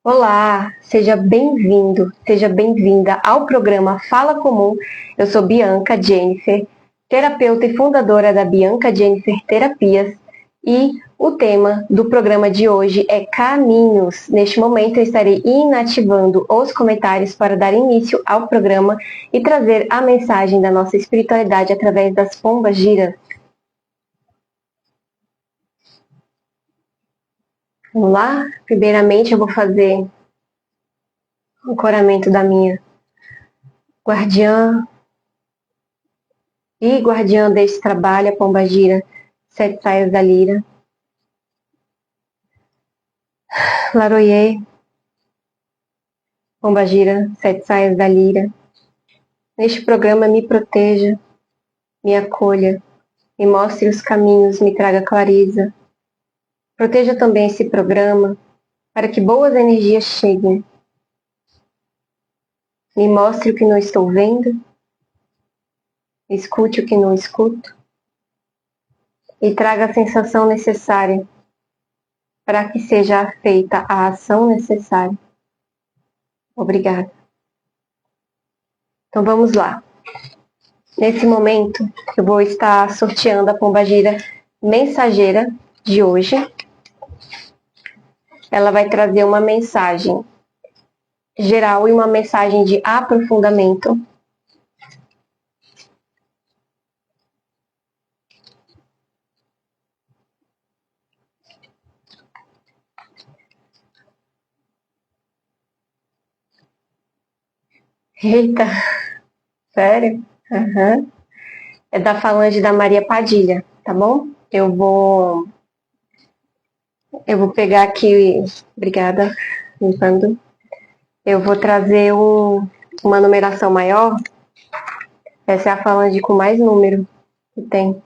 Olá, seja bem-vindo, seja bem-vinda ao programa Fala Comum. Eu sou Bianca Jennifer, terapeuta e fundadora da Bianca Jennifer Terapias, e o tema do programa de hoje é caminhos. Neste momento eu estarei inativando os comentários para dar início ao programa e trazer a mensagem da nossa espiritualidade através das pombagiras. Vamos lá? Primeiramente eu vou fazer o ancoramento da minha guardiã e guardiã deste trabalho, a pombagira, 7 saias da lira. Laroye, pombagira, 7 saias da lira. Neste programa me proteja, me acolha, me mostre os caminhos, me traga clareza. Proteja também esse programa para que boas energias cheguem. Me mostre o que não estou vendo, escute o que não escuto e traga a sensação necessária para que seja feita a ação necessária. Obrigada. Então vamos lá. Nesse momento, eu vou estar sorteando a pombagira mensageira de hoje. Ela vai trazer uma mensagem geral e uma mensagem de aprofundamento. Eita, sério? Uhum. É da falange da Maria Padilha, tá bom? Eu vou pegar aqui, obrigada, limpando. Eu vou trazer uma numeração maior. Essa é a falange com mais número que tem.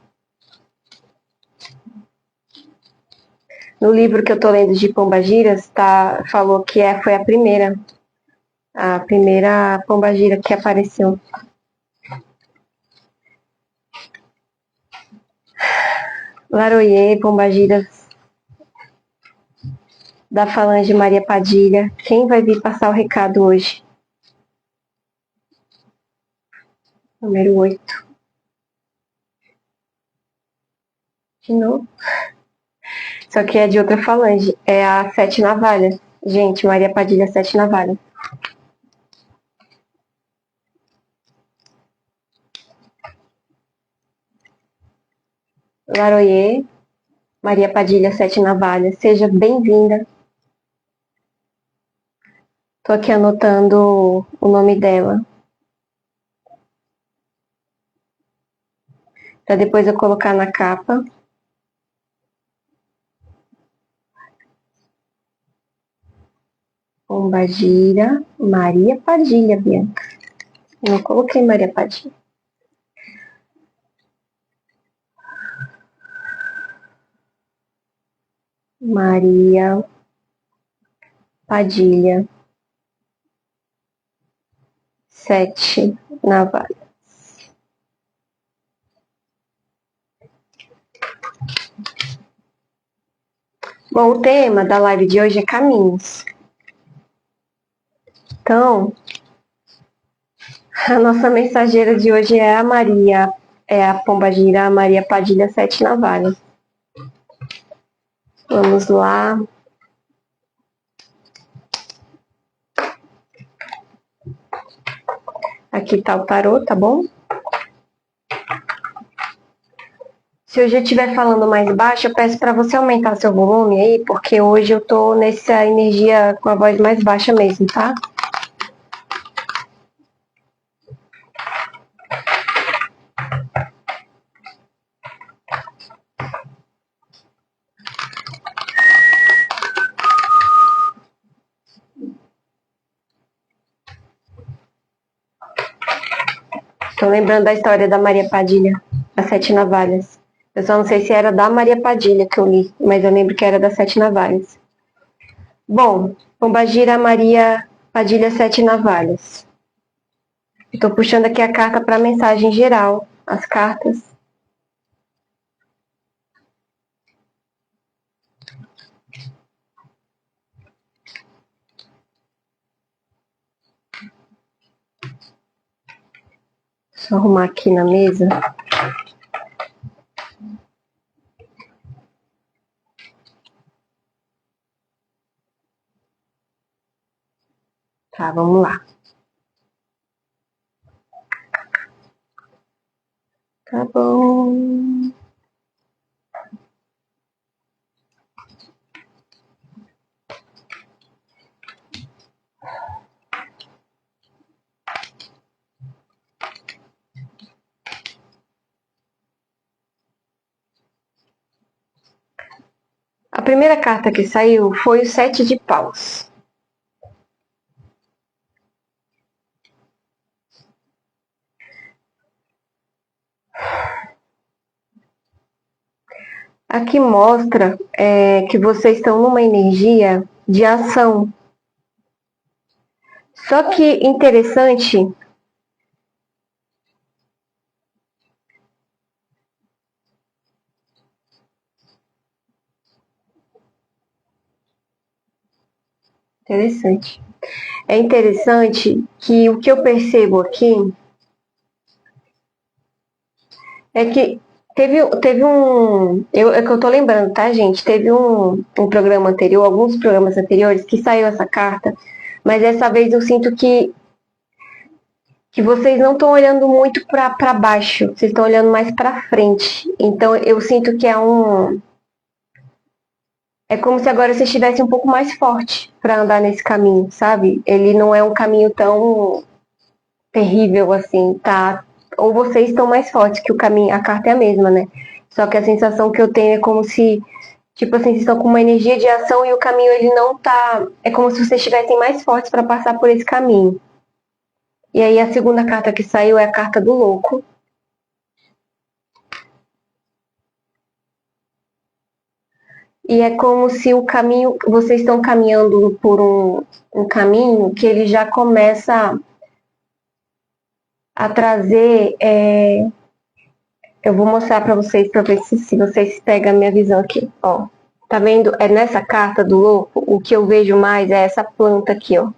No livro que eu tô lendo de pombagiras, falou que foi a primeira pombagira que apareceu. Laroye, pombagiras da falange Maria Padilha. Quem vai vir passar o recado hoje? Número 8. De novo. Só que é de outra falange. É a 7 navalhas. Gente, Maria Padilha, 7 navalhas. Laroye, Maria Padilha, 7 navalhas. Seja bem-vinda. Tô aqui anotando o nome dela. Pra depois eu colocar na capa. Pombagira, Maria Padilha, Bianca. Não coloquei Maria Padilha. Maria Padilha, 7 navalhas. Bom, o tema da live de hoje é caminhos. Então, a nossa mensageira de hoje é a Maria, é a pombagira, a Maria Padilha, 7 navalhas. Vamos lá. Aqui tá o tarô, tá bom? Se eu já estiver falando mais baixo, eu peço para você aumentar seu volume aí, porque hoje eu tô nessa energia com a voz mais baixa mesmo, tá? Tô lembrando da história da Maria Padilha, das 7 navalhas. Eu só não sei se era da Maria Padilha que eu li, mas eu lembro que era das 7 navalhas. Bom, pombagira Maria Padilha, 7 navalhas. Estou puxando aqui a carta para a mensagem geral, as cartas. Só arrumar aqui na mesa. Tá, vamos lá. Tá bom. A primeira carta que saiu foi o 7 de paus. Aqui mostra que vocês estão numa energia de ação. Só que interessante interessante. É interessante que o que eu percebo aqui é que teve um. É que eu tô lembrando, tá, gente? Teve um programa anterior, alguns programas anteriores, que saiu essa carta, mas dessa vez eu sinto que vocês não estão olhando muito para baixo, vocês estão olhando mais para frente. Então eu sinto que é como se agora você estivesse um pouco mais forte para andar nesse caminho, sabe? Ele não é um caminho tão terrível assim, tá? Ou vocês estão mais fortes, que o caminho, a carta é a mesma, né? Só que a sensação que eu tenho é como se, tipo assim, vocês estão com uma energia de ação e o caminho ele não tá. É como se vocês estivessem mais fortes para passar por esse caminho. E aí a segunda carta que saiu é a carta do louco. E é como se o caminho, vocês estão caminhando por um caminho que ele já começa a trazer. Eu vou mostrar para vocês ver se vocês pegam a minha visão aqui. Ó, tá vendo? É nessa carta do louco, o que eu vejo mais é essa planta aqui, ó.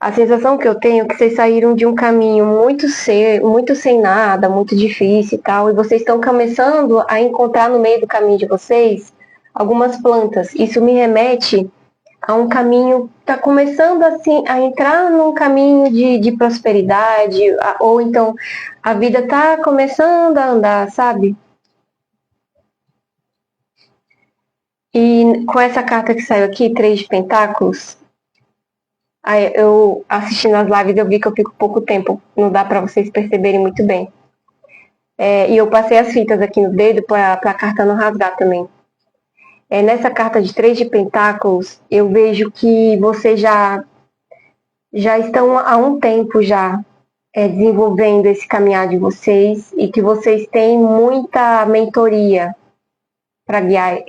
A sensação que eu tenho é que vocês saíram de um caminho muito sem nada, muito difícil e tal, e vocês estão começando a encontrar no meio do caminho de vocês algumas plantas. Isso me remete a um caminho, tá começando assim a entrar num caminho de prosperidade, ou então a vida tá começando a andar, sabe? E com essa carta que saiu aqui, 3 de Pentáculos, aí eu assistindo as lives eu vi que eu fico pouco tempo, não dá para vocês perceberem muito bem. E eu passei as fitas aqui no dedo para a carta não rasgar também. Nessa carta de 3 de Pentáculos, eu vejo que vocês já estão há um tempo já desenvolvendo esse caminhar de vocês e que vocês têm muita mentoria para guiar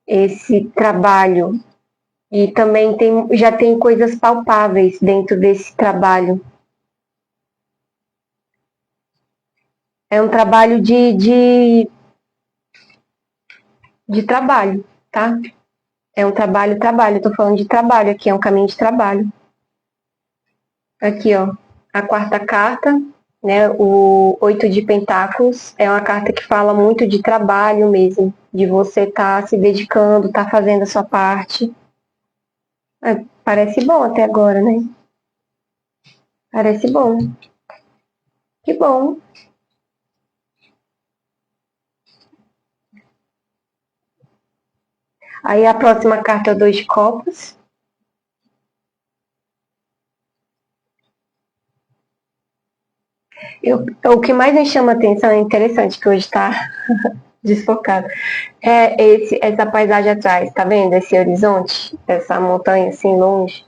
esse trabalho. E também já tem coisas palpáveis dentro desse trabalho. É um trabalho de trabalho, tá? É um trabalho, eu tô falando de trabalho aqui, é um caminho de trabalho. Aqui, ó, a quarta carta, né? O 8 de Pentáculos é uma carta que fala muito de trabalho mesmo, de você estar se dedicando, estar fazendo a sua parte. Parece bom até agora, né? Parece bom. Que bom. Aí a próxima carta é o 2 de Copas. O que mais me chama a atenção é interessante que hoje está desfocado. Essa paisagem atrás, tá vendo? Esse horizonte, essa montanha assim longe.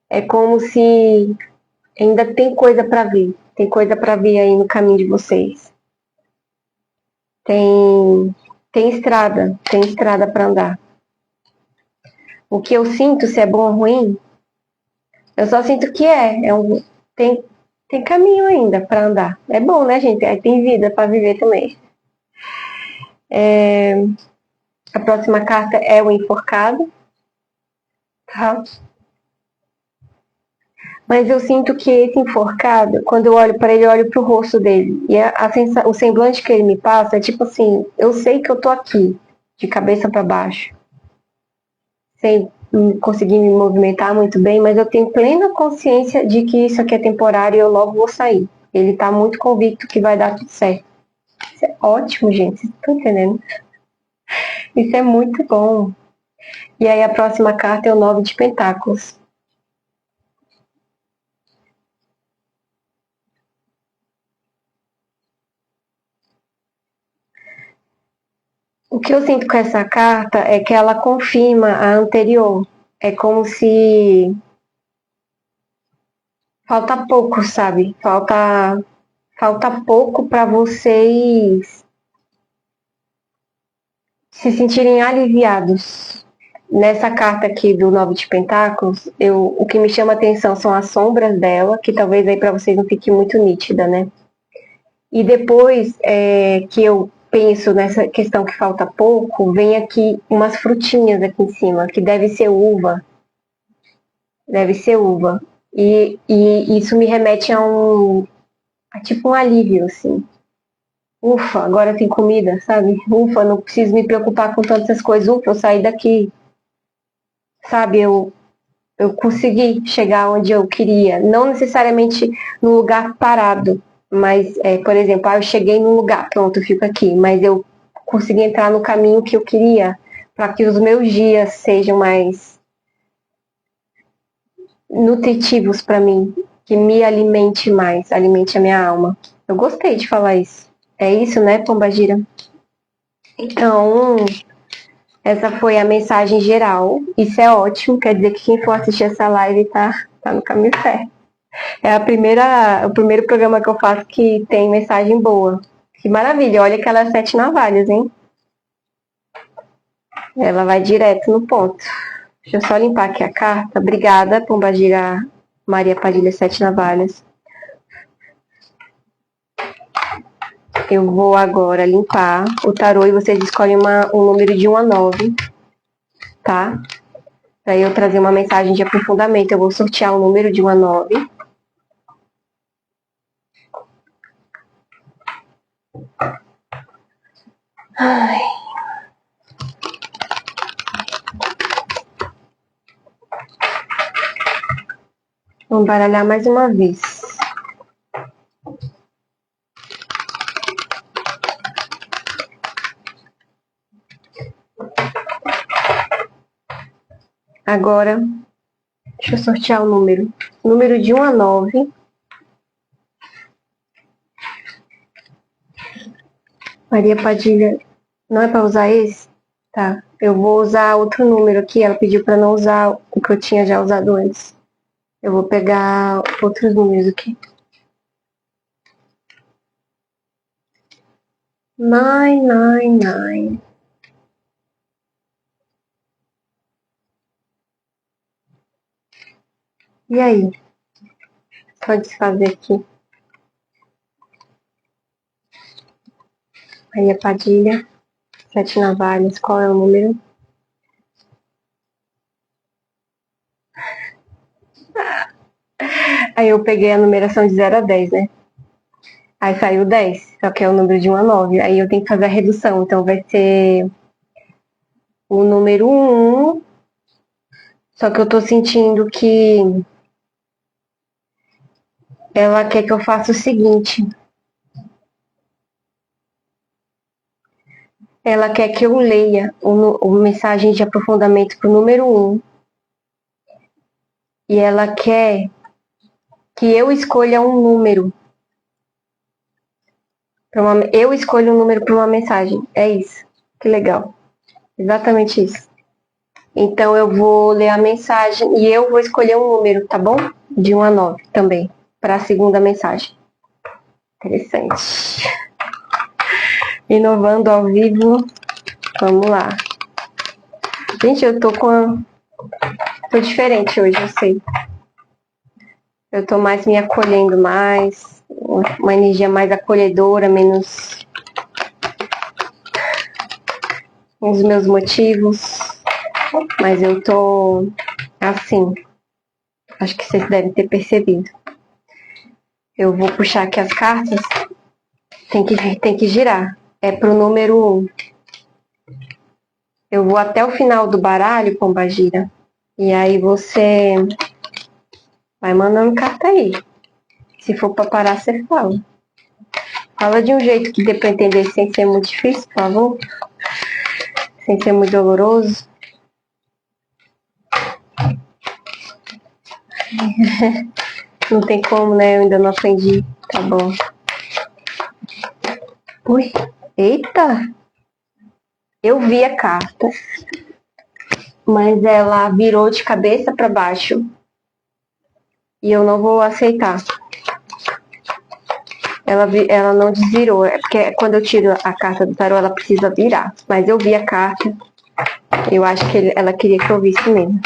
É como se ainda tem coisa para vir. Tem coisa para vir aí no caminho de vocês. Tem estrada para andar. O que eu sinto, se é bom ou ruim, eu só sinto que tem caminho ainda para andar. É bom, né, gente? Aí tem vida para viver também. A próxima carta é o Enforcado. Tá? Mas eu sinto que esse enforcado, quando eu olho para ele, eu olho pro rosto dele. E o semblante que ele me passa é tipo assim, eu sei que eu tô aqui, de cabeça para baixo, sem conseguir me movimentar muito bem, mas eu tenho plena consciência de que isso aqui é temporário e eu logo vou sair. Ele tá muito convicto que vai dar tudo certo. Isso é ótimo, gente. Vocês estão entendendo? Isso é muito bom. E aí a próxima carta é o 9 de Pentáculos. O que eu sinto com essa carta é que ela confirma a anterior. É como se falta pouco, sabe? Falta pouco para vocês se sentirem aliviados. Nessa carta aqui do 9 de Pentáculos, o que me chama atenção são as sombras dela, que talvez aí para vocês não fique muito nítida, né? E depois que eu penso nessa questão que falta pouco, vem aqui umas frutinhas aqui em cima, que deve ser uva. Deve ser uva. E isso me remete a tipo um alívio, assim. Ufa, agora tem comida, sabe? Ufa, não preciso me preocupar com tantas coisas. Ufa, eu saí daqui, sabe? Eu consegui chegar onde eu queria. Não necessariamente num lugar parado, mas, por exemplo, eu cheguei num lugar, pronto, eu fico aqui. Mas eu consegui entrar no caminho que eu queria para que os meus dias sejam mais nutritivos para mim, que me alimente mais, alimente a minha alma. Eu gostei de falar isso. É isso, né, Pombagira? Então, essa foi a mensagem geral. Isso é ótimo, quer dizer que quem for assistir essa live tá no caminho certo. É o primeiro programa que eu faço que tem mensagem boa. Que maravilha, olha aquelas 7 navalhas, hein? Ela vai direto no ponto. Deixa eu só limpar aqui a carta. Obrigada, Pombagira Maria Padilha 7 Navalhas. Eu vou agora limpar o tarô e vocês escolhem um número de 1 a 9, tá? Para eu trazer uma mensagem de aprofundamento, eu vou sortear o número de 1 a 9. Ai. Vamos baralhar mais uma vez. Agora, deixa eu sortear o número. Número de 1 a 9. Maria Padilha, não é para usar esse? Tá. Eu vou usar outro número aqui. Ela pediu para não usar o que eu tinha já usado antes. Eu vou pegar outros números aqui. 999. E aí? Só desfazer aqui. Maria Padilha, 7 navalhas. Qual é o número? Aí eu peguei a numeração de 0 a 10, né? Aí saiu 10, só que é o número de 1 a 9. Aí eu tenho que fazer a redução. Então vai ser o número 1. Só que eu tô sentindo que ela quer que eu faça o seguinte. Ela quer que eu leia o mensagem de aprofundamento pro número 1. E ela quer que eu escolha um número. Eu escolho um número para uma mensagem. É isso. Que legal. Exatamente isso. Então eu vou ler a mensagem e eu vou escolher um número, tá bom? De 1 a 9 também, para a segunda mensagem. Interessante. Inovando ao vivo. Vamos lá. Gente, eu tô tô diferente hoje, eu sei. Eu tô mais me acolhendo mais, uma energia mais acolhedora, menos os meus motivos. Mas eu tô assim. Acho que vocês devem ter percebido. Eu vou puxar aqui as cartas. Tem que girar. É pro número 1. Eu vou até o final do baralho, Pombagira. E aí você vai mandando carta aí. Se for pra parar, você fala. Fala de um jeito que dê pra entender sem ser muito difícil, por favor. Sem ser muito doloroso. Não tem como, né? Eu ainda não aprendi. Tá bom. Ui, eita! Eu vi a carta, mas ela virou de cabeça para baixo. E eu não vou aceitar. Ela não desvirou, é porque quando eu tiro a carta do tarô, ela precisa virar. Mas eu vi a carta, eu acho que ela queria que eu visse mesmo.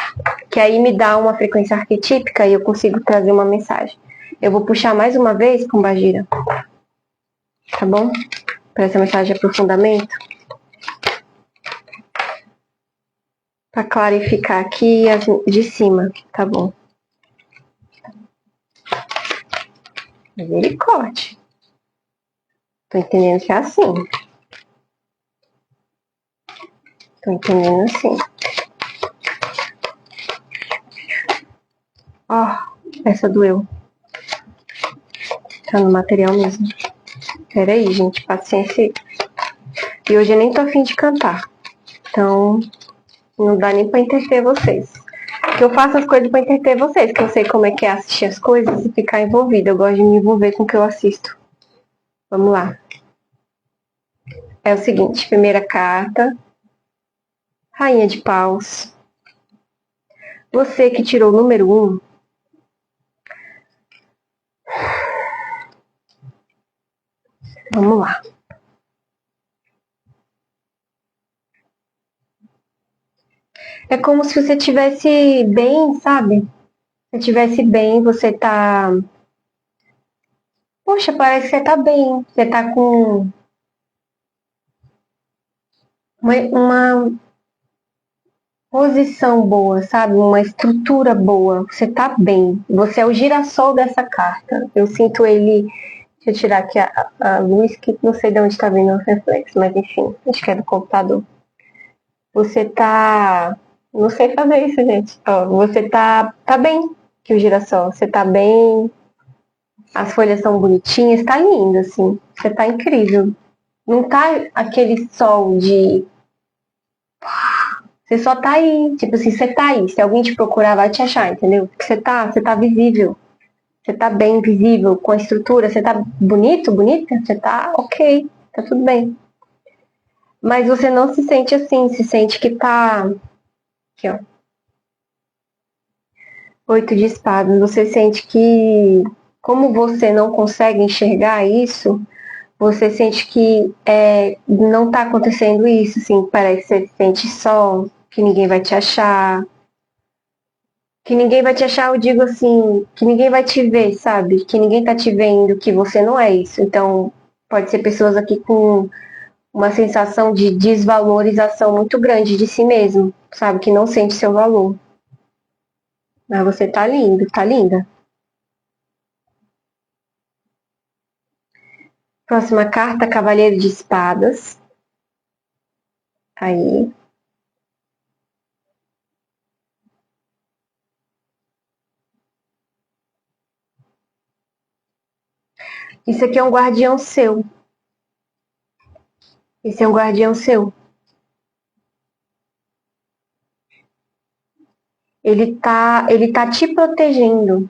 Que aí me dá uma frequência arquetípica e eu consigo trazer uma mensagem. Eu vou puxar mais uma vez, Pombagira. Tá bom? Para essa mensagem de aprofundamento. Para clarificar aqui as de cima, tá bom? Misericórdia. Tô entendendo que é assim. Tô entendendo assim. Ó, essa doeu. Tá no material mesmo. Pera aí, gente, paciência. E hoje eu nem tô afim de cantar. Então, não dá nem pra entreter vocês. Que eu faço as coisas pra entreter vocês, que eu sei como é que é assistir as coisas e ficar envolvida. Eu gosto de me envolver com o que eu assisto. Vamos lá. É o seguinte, primeira carta. Rainha de Paus. Você que tirou o número 1. Vamos lá. É como se você tivesse bem, sabe? Se tivesse bem, você tá... Poxa, parece que você tá bem. Você tá com uma posição boa, sabe? Uma estrutura boa. Você tá bem. Você é o girassol dessa carta. Eu sinto ele... Deixa eu tirar aqui a luz, que não sei de onde tá vindo o reflexo, mas enfim, acho que é do computador. Você tá... Não sei fazer isso, gente. Ó, você tá bem, que o girassol. Você tá bem... As folhas são bonitinhas, tá lindo, assim. Você tá incrível. Não tá aquele sol de... Você só tá aí. Tipo assim, você tá aí. Se alguém te procurar, vai te achar, entendeu? Porque você tá visível. Você tá bem visível, com a estrutura. Você tá bonito, bonita? Você tá ok. Tá tudo bem. Mas você não se sente assim. Se sente que tá... Aqui, ó. 8 de espadas. Você sente que... Como você não consegue enxergar isso... Você sente que não tá acontecendo isso, assim, parece que você se sente só, que ninguém vai te achar. Que ninguém vai te achar, eu digo assim, que ninguém vai te ver, sabe? Que ninguém tá te vendo, que você não é isso. Então, pode ser pessoas aqui com uma sensação de desvalorização muito grande de si mesmo, sabe? Que não sente seu valor. Mas você tá lindo, tá linda. Próxima carta, Cavaleiro de Espadas. Aí. Isso aqui é um guardião seu. Esse é um guardião seu. Ele tá te protegendo.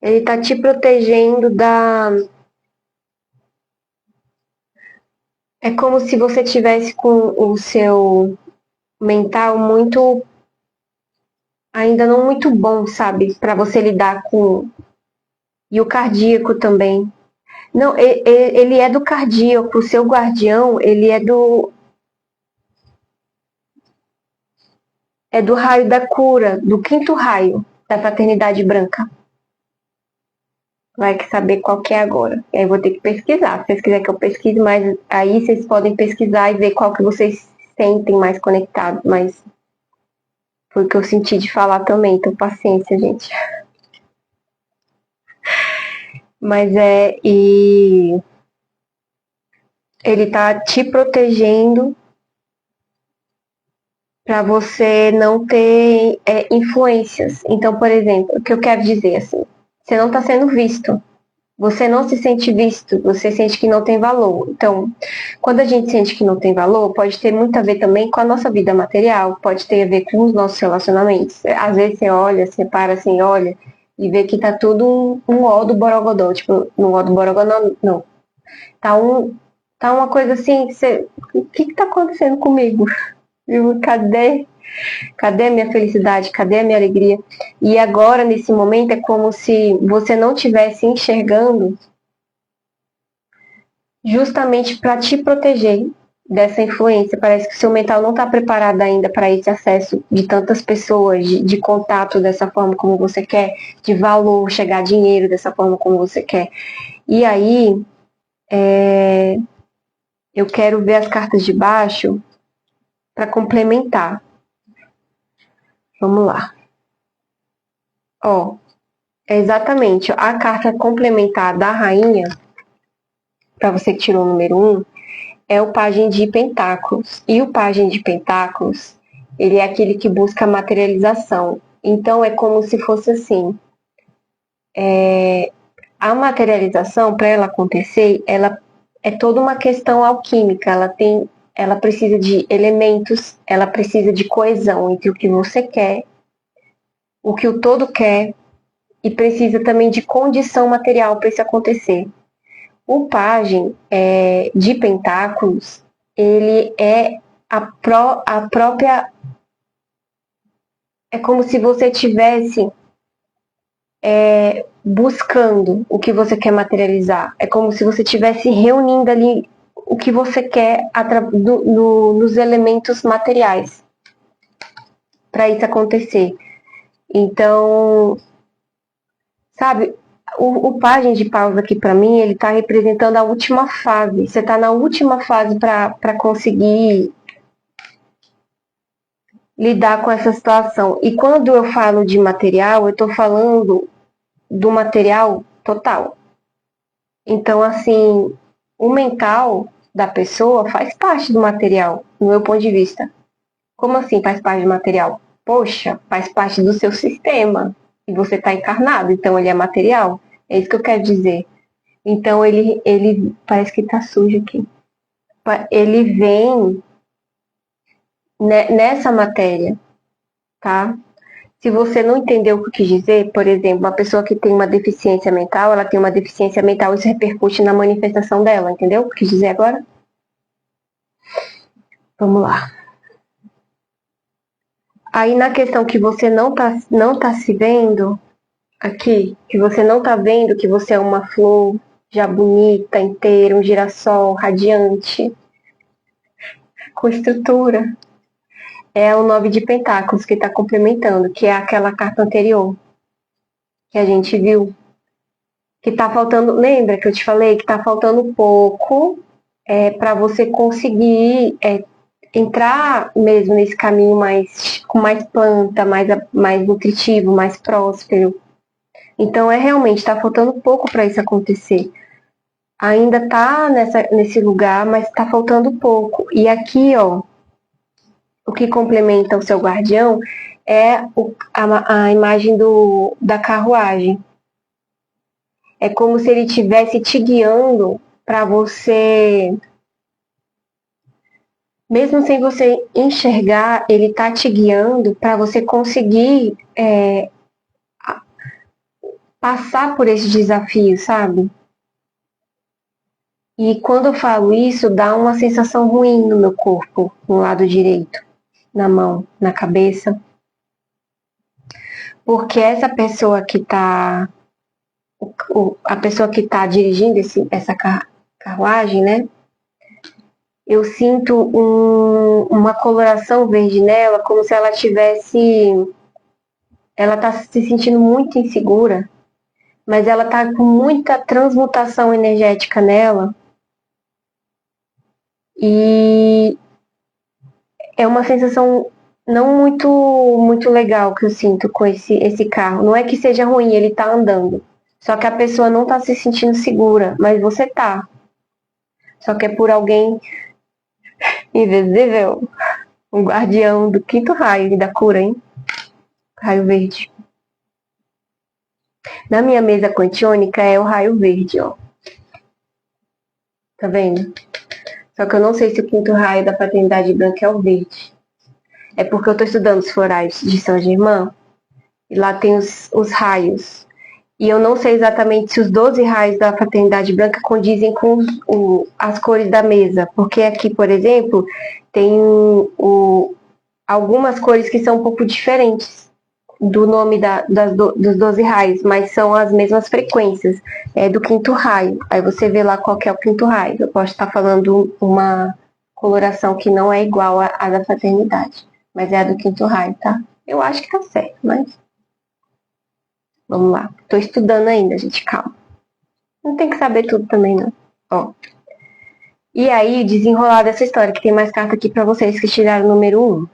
Ele tá te protegendo da... É como se você tivesse com o seu mental muito... Ainda não muito bom, sabe? Pra você lidar com... E o cardíaco também. Não, ele é do cardíaco. O seu guardião, ele é do... É do raio da cura, do quinto raio da fraternidade branca. Vai que saber qual que é agora. E aí eu vou ter que pesquisar. Se vocês quiserem que eu pesquise, mas aí vocês podem pesquisar e ver qual que vocês sentem mais conectados, mais Foi o que eu senti de falar também, então paciência, gente. Mas e ele tá te protegendo para você não ter influências. Então, por exemplo, o que eu quero dizer assim, você não está sendo visto. Você não se sente visto, você sente que não tem valor. Então, quando a gente sente que não tem valor, pode ter muito a ver também com a nossa vida material, pode ter a ver com os nossos relacionamentos. Às vezes você olha, você para assim, olha, e vê que tá tudo um ó do borogodó. Tipo, no ó do borogodó, não. Tá uma coisa assim, o que tá acontecendo comigo? Cadê a minha felicidade? Cadê a minha alegria? E agora, nesse momento, é como se você não estivesse enxergando justamente para te proteger dessa influência. Parece que o seu mental não está preparado ainda para esse acesso de tantas pessoas, de contato dessa forma como você quer, de valor, chegar dinheiro dessa forma como você quer. E aí, eu quero ver as cartas de baixo para complementar. Vamos lá. Ó, exatamente, a carta complementar da rainha, para você que tirou o número 1, é o pajem de pentáculos. E o pajem de pentáculos, ele é aquele que busca materialização. Então, é como se fosse assim, a materialização, para ela acontecer, ela é toda uma questão alquímica. Ela precisa de elementos, ela precisa de coesão entre o que você quer, o que o todo quer, e precisa também de condição material para isso acontecer. O pajem de pentáculos, ele é a própria... É como se você tivesse buscando o que você quer materializar. É como se você estivesse reunindo ali o que você quer nos elementos materiais para isso acontecer. Então, sabe, o pajem de paus aqui para mim, ele está representando a última fase. Você está na última fase para conseguir lidar com essa situação. E quando eu falo de material, eu estou falando do material total. Então, assim, o mental da pessoa faz parte do material, no meu ponto de vista. Como assim faz parte do material? Poxa, faz parte do seu sistema. E você está encarnado, então ele é material. É isso que eu quero dizer. Então, ele parece que está sujo aqui. Ele vem nessa matéria, tá? Se você não entendeu o que eu quis dizer, por exemplo, uma pessoa que tem uma deficiência mental, ela tem uma deficiência mental, isso repercute na manifestação dela, entendeu o que eu quis dizer agora? Vamos lá. Aí na questão que você não tá se vendo aqui, que você não tá vendo que você é uma flor já bonita, inteira, um girassol radiante, com estrutura, é o 9 de pentáculos que está complementando, que é aquela carta anterior que a gente viu. Que tá faltando, lembra que eu te falei que tá faltando pouco para você conseguir entrar mesmo nesse caminho com mais planta, mais nutritivo, mais próspero. Então realmente está faltando pouco para isso acontecer. Ainda tá nesse lugar, mas está faltando pouco. E aqui, ó, o que complementa o seu guardião é a imagem da carruagem. É como se ele estivesse te guiando para você, mesmo sem você enxergar, ele está te guiando para você conseguir passar por esse desafio, sabe? E quando eu falo isso, dá uma sensação ruim no meu corpo, no lado direito, na mão, na cabeça. Porque essa pessoa que está... A pessoa que está dirigindo essa carruagem, né? Eu sinto uma coloração verde nela, como se ela tivesse... Ela está se sentindo muito insegura, mas ela está com muita transmutação energética nela. E é uma sensação não muito legal que eu sinto com esse carro. Não é que seja ruim, ele tá andando. Só que a pessoa não tá se sentindo segura, mas você tá. Só que é por alguém invisível, um guardião do quinto raio e da cura, hein? Raio verde. Na minha mesa quantiônica é o raio verde, ó. Tá vendo? Só que eu não sei se o quinto raio da fraternidade branca é o verde. É porque eu tô estudando os florais de São Germain. E lá tem os raios. E eu não sei exatamente se os 12 raios da fraternidade branca condizem com as cores da mesa. Porque aqui, por exemplo, tem algumas cores que são um pouco diferentes do nome dos 12 raios, mas são as mesmas frequências do quinto raio. Aí você vê lá qual que é o quinto raio. Eu posso estar falando uma coloração que não é igual à da fraternidade, mas é a do quinto raio, tá? Eu acho que tá certo, mas vamos lá. Tô estudando ainda, gente, calma. Não tem que saber tudo também, não. Ó. E aí, desenrolar dessa história, que tem mais carta aqui pra vocês que tiraram o número 1.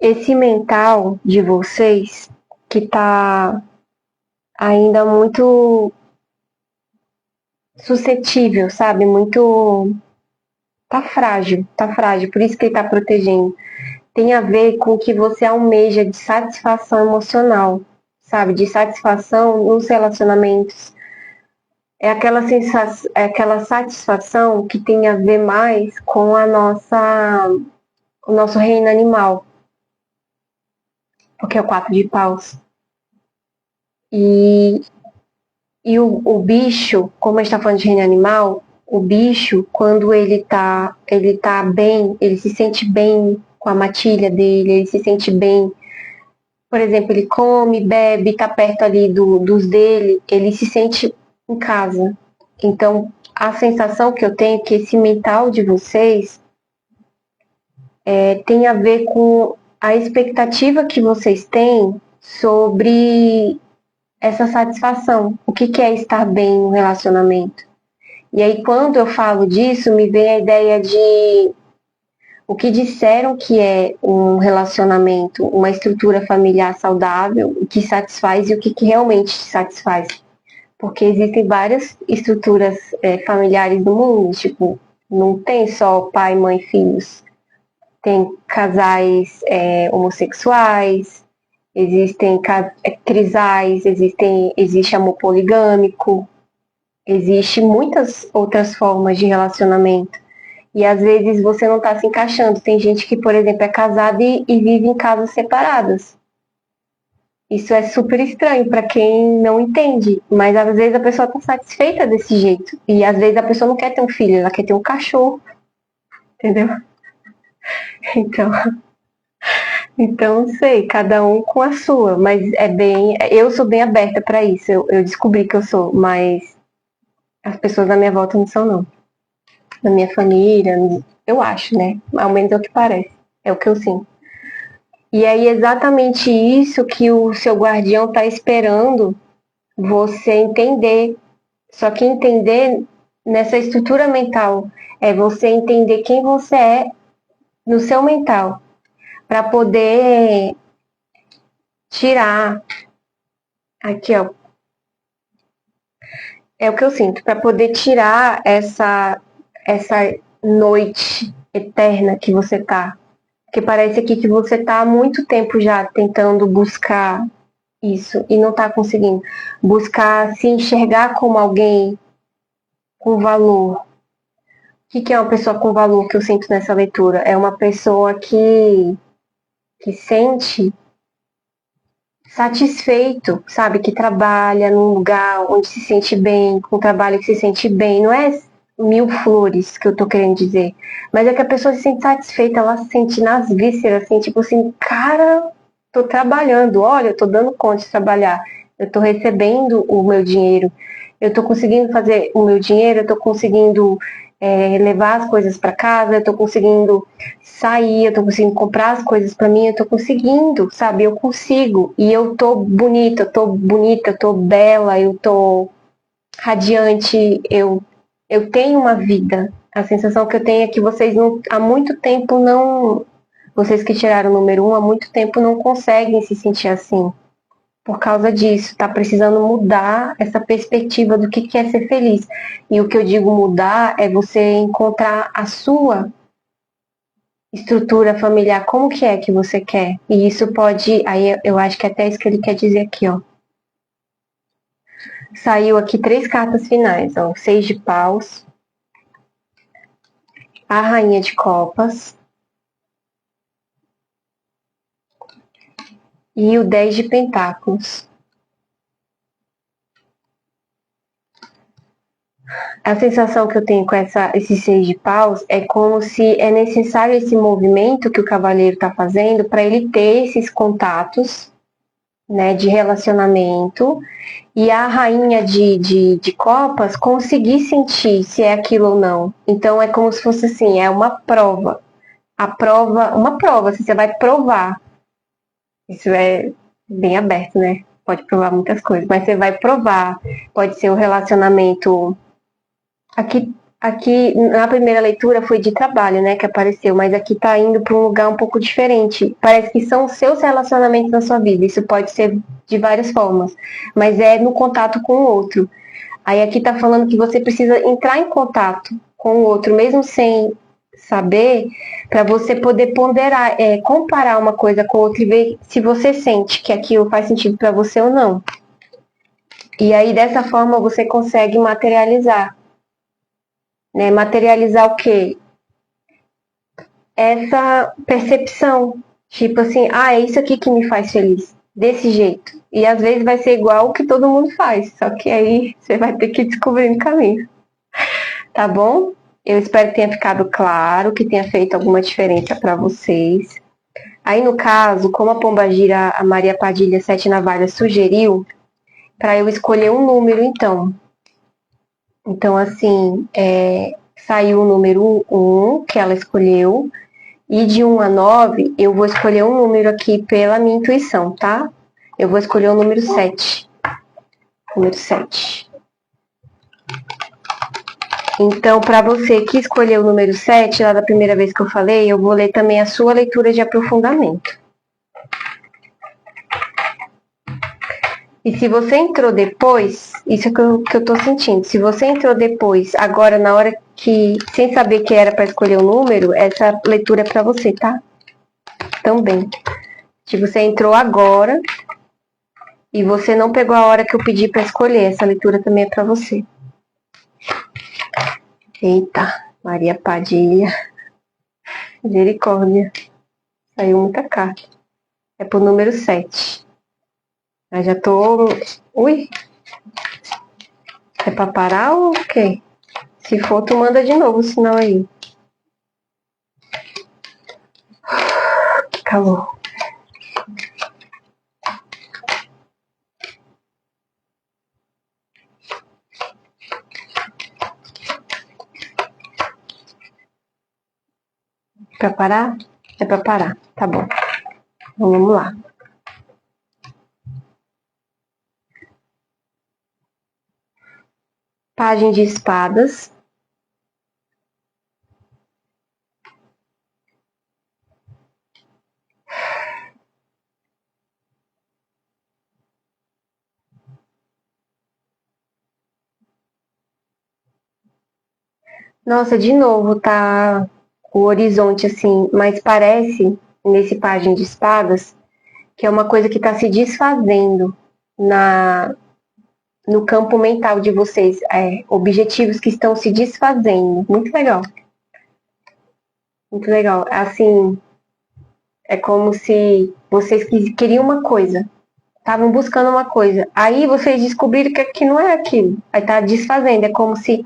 Esse mental de vocês que tá ainda muito suscetível, sabe? Muito. Tá frágil, tá frágil, por isso que ele tá protegendo. Tem a ver com o que você almeja de satisfação emocional, sabe? De satisfação nos relacionamentos. É aquela satisfação que tem a ver mais com o nosso reino animal, porque é o 4 de paus. E o bicho, como a gente está falando de reino animal, o bicho, quando ele tá bem, ele se sente bem com a matilha dele, ele se sente bem. Por exemplo, ele come, bebe, tá perto ali dos dele, ele se sente em casa. Então, a sensação que eu tenho é que esse mental de vocês tem a ver com a expectativa que vocês têm sobre essa satisfação. O que é estar bem no relacionamento? E aí, quando eu falo disso, me vem a ideia de o que disseram que é um relacionamento, uma estrutura familiar saudável, o que satisfaz e o que realmente te satisfaz. Porque existem várias estruturas familiares no mundo, tipo, não tem só pai, mãe, filhos. Tem casais homossexuais, existem trisais, existe amor poligâmico, existe muitas outras formas de relacionamento. E às vezes você não está se encaixando. Tem gente que, por exemplo, é casada e vive em casas separadas. Isso é super estranho para quem não entende. Mas às vezes a pessoa está satisfeita desse jeito. E às vezes a pessoa não quer ter um filho, ela quer ter um cachorro. Entendeu? Então, não sei, cada um com a sua, mas eu sou bem aberta para isso, eu descobri que eu sou, mas as pessoas na minha volta não são, não. Na minha família, eu acho, né? Ao menos é o que parece, é o que eu sinto. E aí, exatamente isso que o seu guardião tá esperando você entender. Só que entender nessa estrutura mental é você entender quem você é no seu mental, para poder tirar aqui, ó. É o que eu sinto, para poder tirar essa noite eterna que você tá. Porque parece aqui que você tá há muito tempo já tentando buscar isso e não tá conseguindo. Buscar se enxergar como alguém com valor. O que é uma pessoa com valor que eu sinto nessa leitura? É uma pessoa que sente satisfeito, sabe? Que trabalha num lugar onde se sente bem, com um trabalho que se sente bem. Não é mil flores que eu tô querendo dizer, mas é que a pessoa se sente satisfeita, ela se sente nas vísceras, assim, tipo assim, cara, tô trabalhando, olha, eu tô dando conta de trabalhar, eu tô recebendo o meu dinheiro, eu tô conseguindo fazer o meu dinheiro, eu tô conseguindo levar as coisas para casa, eu tô conseguindo sair, eu tô conseguindo comprar as coisas para mim, eu tô conseguindo, sabe? Eu consigo. E eu tô bonita, eu tô bela, eu tô radiante, eu tenho uma vida. A sensação que eu tenho é que vocês não, há muito tempo não, vocês que tiraram o número 1, há muito tempo não conseguem se sentir assim. Por causa disso, tá precisando mudar essa perspectiva do que é ser feliz. E o que eu digo mudar é você encontrar a sua estrutura familiar, como que é que você quer. E isso pode, aí eu acho que até isso que ele quer dizer aqui, ó. Saiu aqui 3 cartas finais, ó. 6 de paus, a rainha de copas e o 10 de pentáculos. A sensação que eu tenho com esses 6 de paus é como se é necessário esse movimento que o cavaleiro está fazendo para ele ter esses contatos, né, de relacionamento, e a rainha de copas conseguir sentir se é aquilo ou não. Então é como se fosse assim, é uma prova. Uma prova, assim, você vai provar. Isso é bem aberto, né? Pode provar muitas coisas, mas você vai provar. Pode ser o relacionamento. Aqui na primeira leitura foi de trabalho, né, que apareceu, mas aqui tá indo para um lugar um pouco diferente. Parece que são os seus relacionamentos na sua vida. Isso pode ser de várias formas, mas é no contato com o outro. Aí aqui tá falando que você precisa entrar em contato com o outro, mesmo sem saber, para você poder ponderar, comparar uma coisa com a outra e ver se você sente que aquilo faz sentido para você ou não. E aí dessa forma você consegue materializar. Né? Materializar o quê? Essa percepção. Tipo assim, é isso aqui que me faz feliz. Desse jeito. E às vezes vai ser igual o que todo mundo faz. Só que aí você vai ter que descobrir no caminho. Tá bom? Eu espero que tenha ficado claro, que tenha feito alguma diferença para vocês. Aí no caso, como a Pombagira, a Maria Padilha Sete Navalhas sugeriu, para eu escolher um número então. Então assim, saiu o número 1 que ela escolheu. E de 1 a 9, eu vou escolher um número aqui pela minha intuição, tá? Eu vou escolher o número 7. Número 7. Então, para você que escolheu o número 7, lá da primeira vez que eu falei, eu vou ler também a sua leitura de aprofundamento. E se você entrou depois, isso é que eu tô sentindo. Se você entrou depois, agora na hora que, sem saber que era para escolher o número, essa leitura é para você, tá? Também. Se você entrou agora e você não pegou a hora que eu pedi para escolher, essa leitura também é para você. Eita, Maria Padilha. Misericórdia. Saiu muita carta. É pro número 7. Eu já tô... Ui. É pra parar ou o quê? Se for, tu manda de novo o sinal aí. Que calor. Pra parar? É pra parar. Tá bom. Então vamos lá. Página de espadas. Nossa, de novo tá o horizonte assim, mas parece, nesse página de espadas, que é uma coisa que está se desfazendo no campo mental de vocês. Objetivos que estão se desfazendo. Muito legal. Muito legal. Assim, é como se vocês queriam uma coisa, estavam buscando uma coisa. Aí vocês descobriram que não é aquilo. Aí tá desfazendo. É como se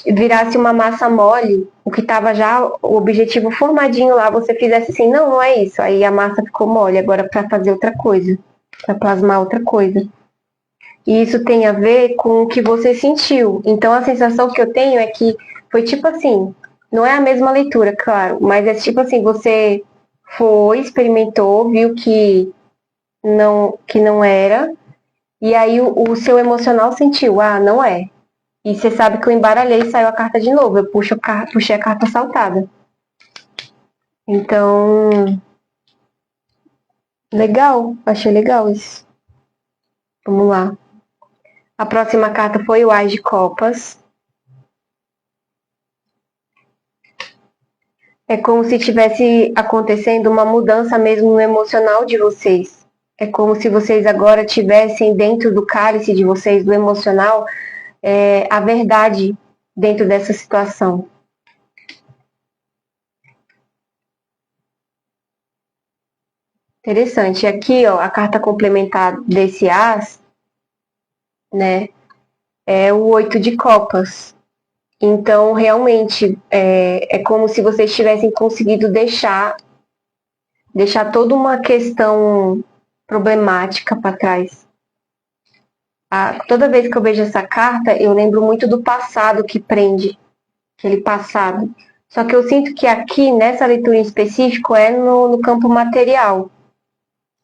virasse uma massa mole, o que estava já o objetivo formadinho lá, você fizesse assim, não, não é isso. Aí a massa ficou mole, agora para fazer outra coisa, para plasmar outra coisa. E isso tem a ver com o que você sentiu. Então a sensação que eu tenho é que foi tipo assim, não é a mesma leitura, claro, mas é tipo assim, você foi, experimentou, viu que não era, E aí o seu emocional sentiu, ah, não é. E você sabe que eu embaralhei e saiu a carta de novo. Eu puxei a carta saltada. Então, legal, achei legal isso. Vamos lá. A próxima carta foi o Ás de Copas. É como se tivesse acontecendo uma mudança mesmo no emocional de vocês. É como se vocês agora tivessem dentro do cálice de vocês, do emocional, a verdade dentro dessa situação. Interessante. Aqui, ó, a carta complementar desse As, né, é o 8 de Copas. Então, realmente, é como se vocês tivessem conseguido deixar toda uma questão problemática para trás. Toda vez que eu vejo essa carta, eu lembro muito do passado que prende, aquele passado. Só que eu sinto que aqui, nessa leitura em específico, é no campo material.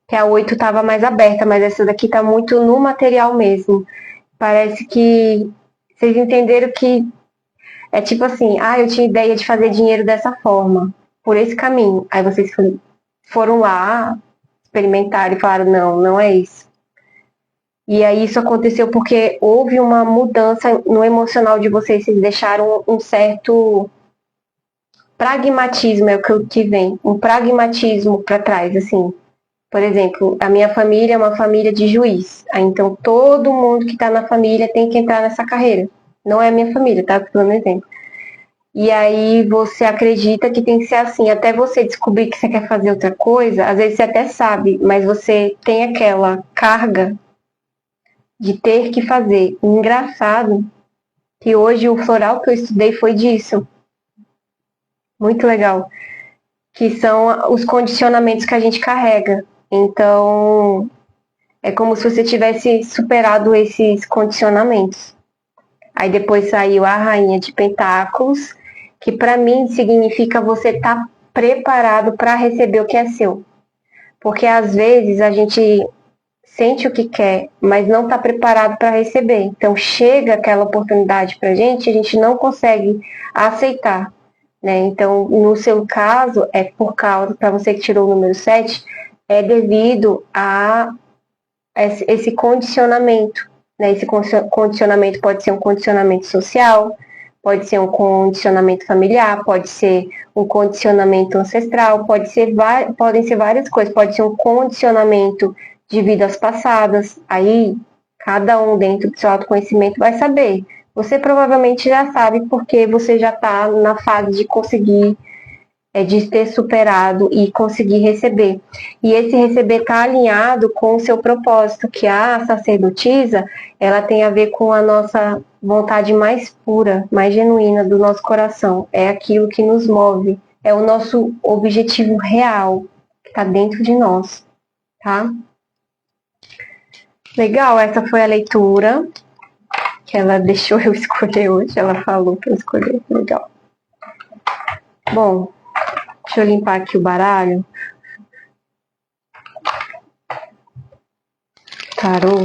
Que a 8 estava mais aberta, mas essa daqui está muito no material mesmo. Parece que vocês entenderam que é tipo assim, eu tinha ideia de fazer dinheiro dessa forma, por esse caminho. Aí vocês foram lá, experimentaram e falaram, não, não é isso. E aí isso aconteceu porque houve uma mudança no emocional de vocês, vocês deixaram um certo pragmatismo, é o que vem, um pragmatismo para trás, assim. Por exemplo, a minha família é uma família de juiz. Aí, então, todo mundo que está na família tem que entrar nessa carreira. Não é a minha família, tá? Estou dando exemplo. E aí você acredita que tem que ser assim. Até você descobrir que você quer fazer outra coisa, às vezes você até sabe, mas você tem aquela carga de ter que fazer. Engraçado que hoje o floral que eu estudei foi disso. Muito legal. Que são os condicionamentos que a gente carrega. Então, é como se você tivesse superado esses condicionamentos. Aí depois saiu a Rainha de Pentáculos, que para mim significa você estar preparado para receber o que é seu. Porque às vezes a gente sente o que quer, mas não está preparado para receber. Então chega aquela oportunidade para a gente não consegue aceitar. Né? Então, no seu caso, é por causa, para você que tirou o número 7, é devido a esse condicionamento. Né? Esse condicionamento pode ser um condicionamento social, pode ser um condicionamento familiar, pode ser um condicionamento ancestral, podem ser várias coisas, pode ser um condicionamento de vidas passadas. Aí, cada um dentro do seu autoconhecimento vai saber. Você provavelmente já sabe porque você já está na fase de conseguir de ter superado e conseguir receber. E esse receber está alinhado com o seu propósito, que a sacerdotisa, ela tem a ver com a nossa vontade mais pura, mais genuína do nosso coração. É aquilo que nos move, é o nosso objetivo real, que está dentro de nós, tá? Legal, essa foi a leitura que ela deixou eu escolher hoje, ela falou para eu escolher, legal. Bom, deixa eu limpar aqui o baralho. Tarô.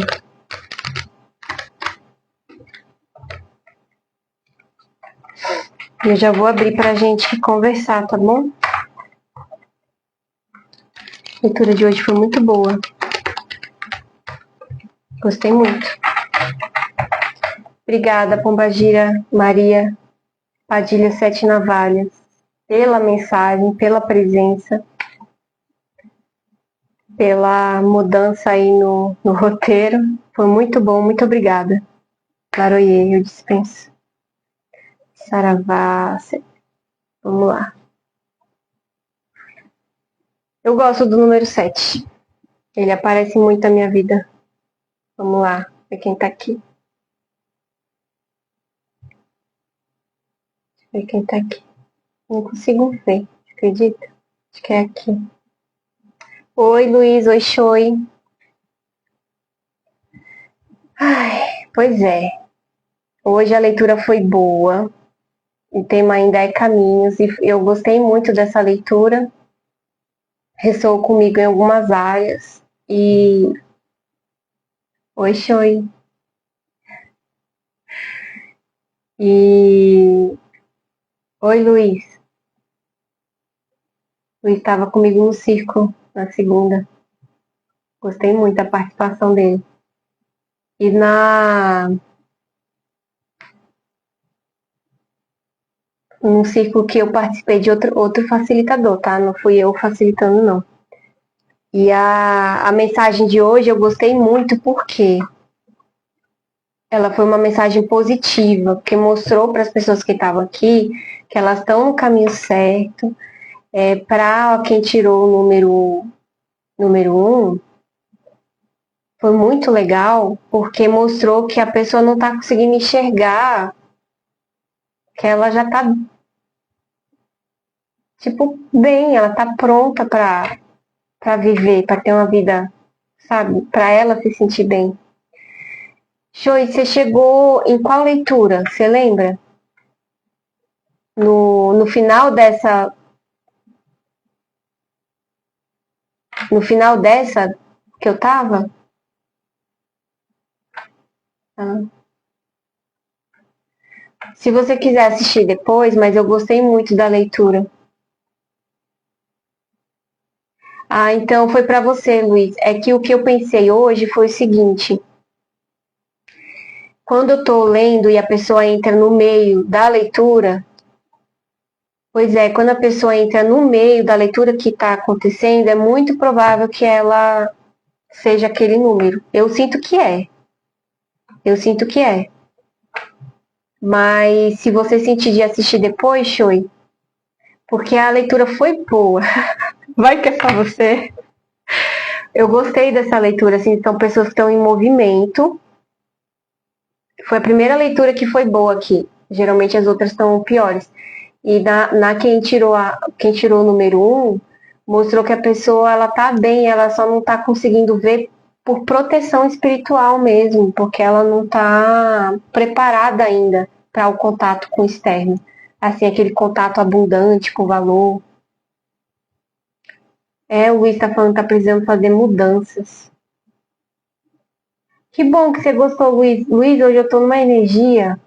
Eu já vou abrir pra gente conversar, tá bom? A leitura de hoje foi muito boa. Gostei muito. Obrigada, Pombagira Maria Padilha Sete Navalhas, pela mensagem, pela presença, pela mudança aí no roteiro. Foi muito bom, muito obrigada. Laroie, eu dispenso. Saravá. Vamos lá. Eu gosto do número 7. Ele aparece muito na minha vida. Vamos lá, ver quem tá aqui. Ver quem tá aqui. Não consigo ver, acredita? Acho que é aqui. Oi, Luiz. Oi, Choi. Ai, pois é. Hoje a leitura foi boa. O tema ainda é caminhos. E eu gostei muito dessa leitura. Ressoou comigo em algumas áreas. E Oi, Choi. E... Oi, Luiz. Luiz estava comigo no circo na segunda. Gostei muito da participação dele. E no circo que eu participei de outro facilitador, tá? Não fui eu facilitando, não. E a mensagem de hoje eu gostei muito porque ela foi uma mensagem positiva, porque mostrou para as pessoas que estavam aqui que elas estão no caminho certo. Para quem tirou o número 1, foi muito legal, porque mostrou que a pessoa não está conseguindo enxergar, que ela já está, tipo, bem, ela está pronta para viver, para ter uma vida, sabe? Para ela se sentir bem. Joy, você chegou em qual leitura? Você lembra? No final dessa. No final dessa que eu tava? Ah. Se você quiser assistir depois, mas eu gostei muito da leitura. Ah, então foi para você, Luiz. É que o que eu pensei hoje foi o seguinte: quando eu tô lendo e a pessoa entra no meio da leitura, pois é, quando a pessoa entra no meio da leitura que está acontecendo, é muito provável que ela seja aquele número. Eu sinto que é. Eu sinto que é. Mas se você sentir de assistir depois, Choi, porque a leitura foi boa. Vai que é só você. Eu gostei dessa leitura, assim, são pessoas que estão em movimento. Foi a primeira leitura que foi boa aqui. Geralmente as outras estão piores. E quem tirou o número 1, mostrou que a pessoa ela tá bem, ela só não tá conseguindo ver por proteção espiritual mesmo, porque ela não tá preparada ainda para o contato com o externo. Assim, aquele contato abundante com valor. O Luiz tá falando que tá precisando fazer mudanças. Que bom que você gostou, Luiz. Luiz, hoje eu tô numa energia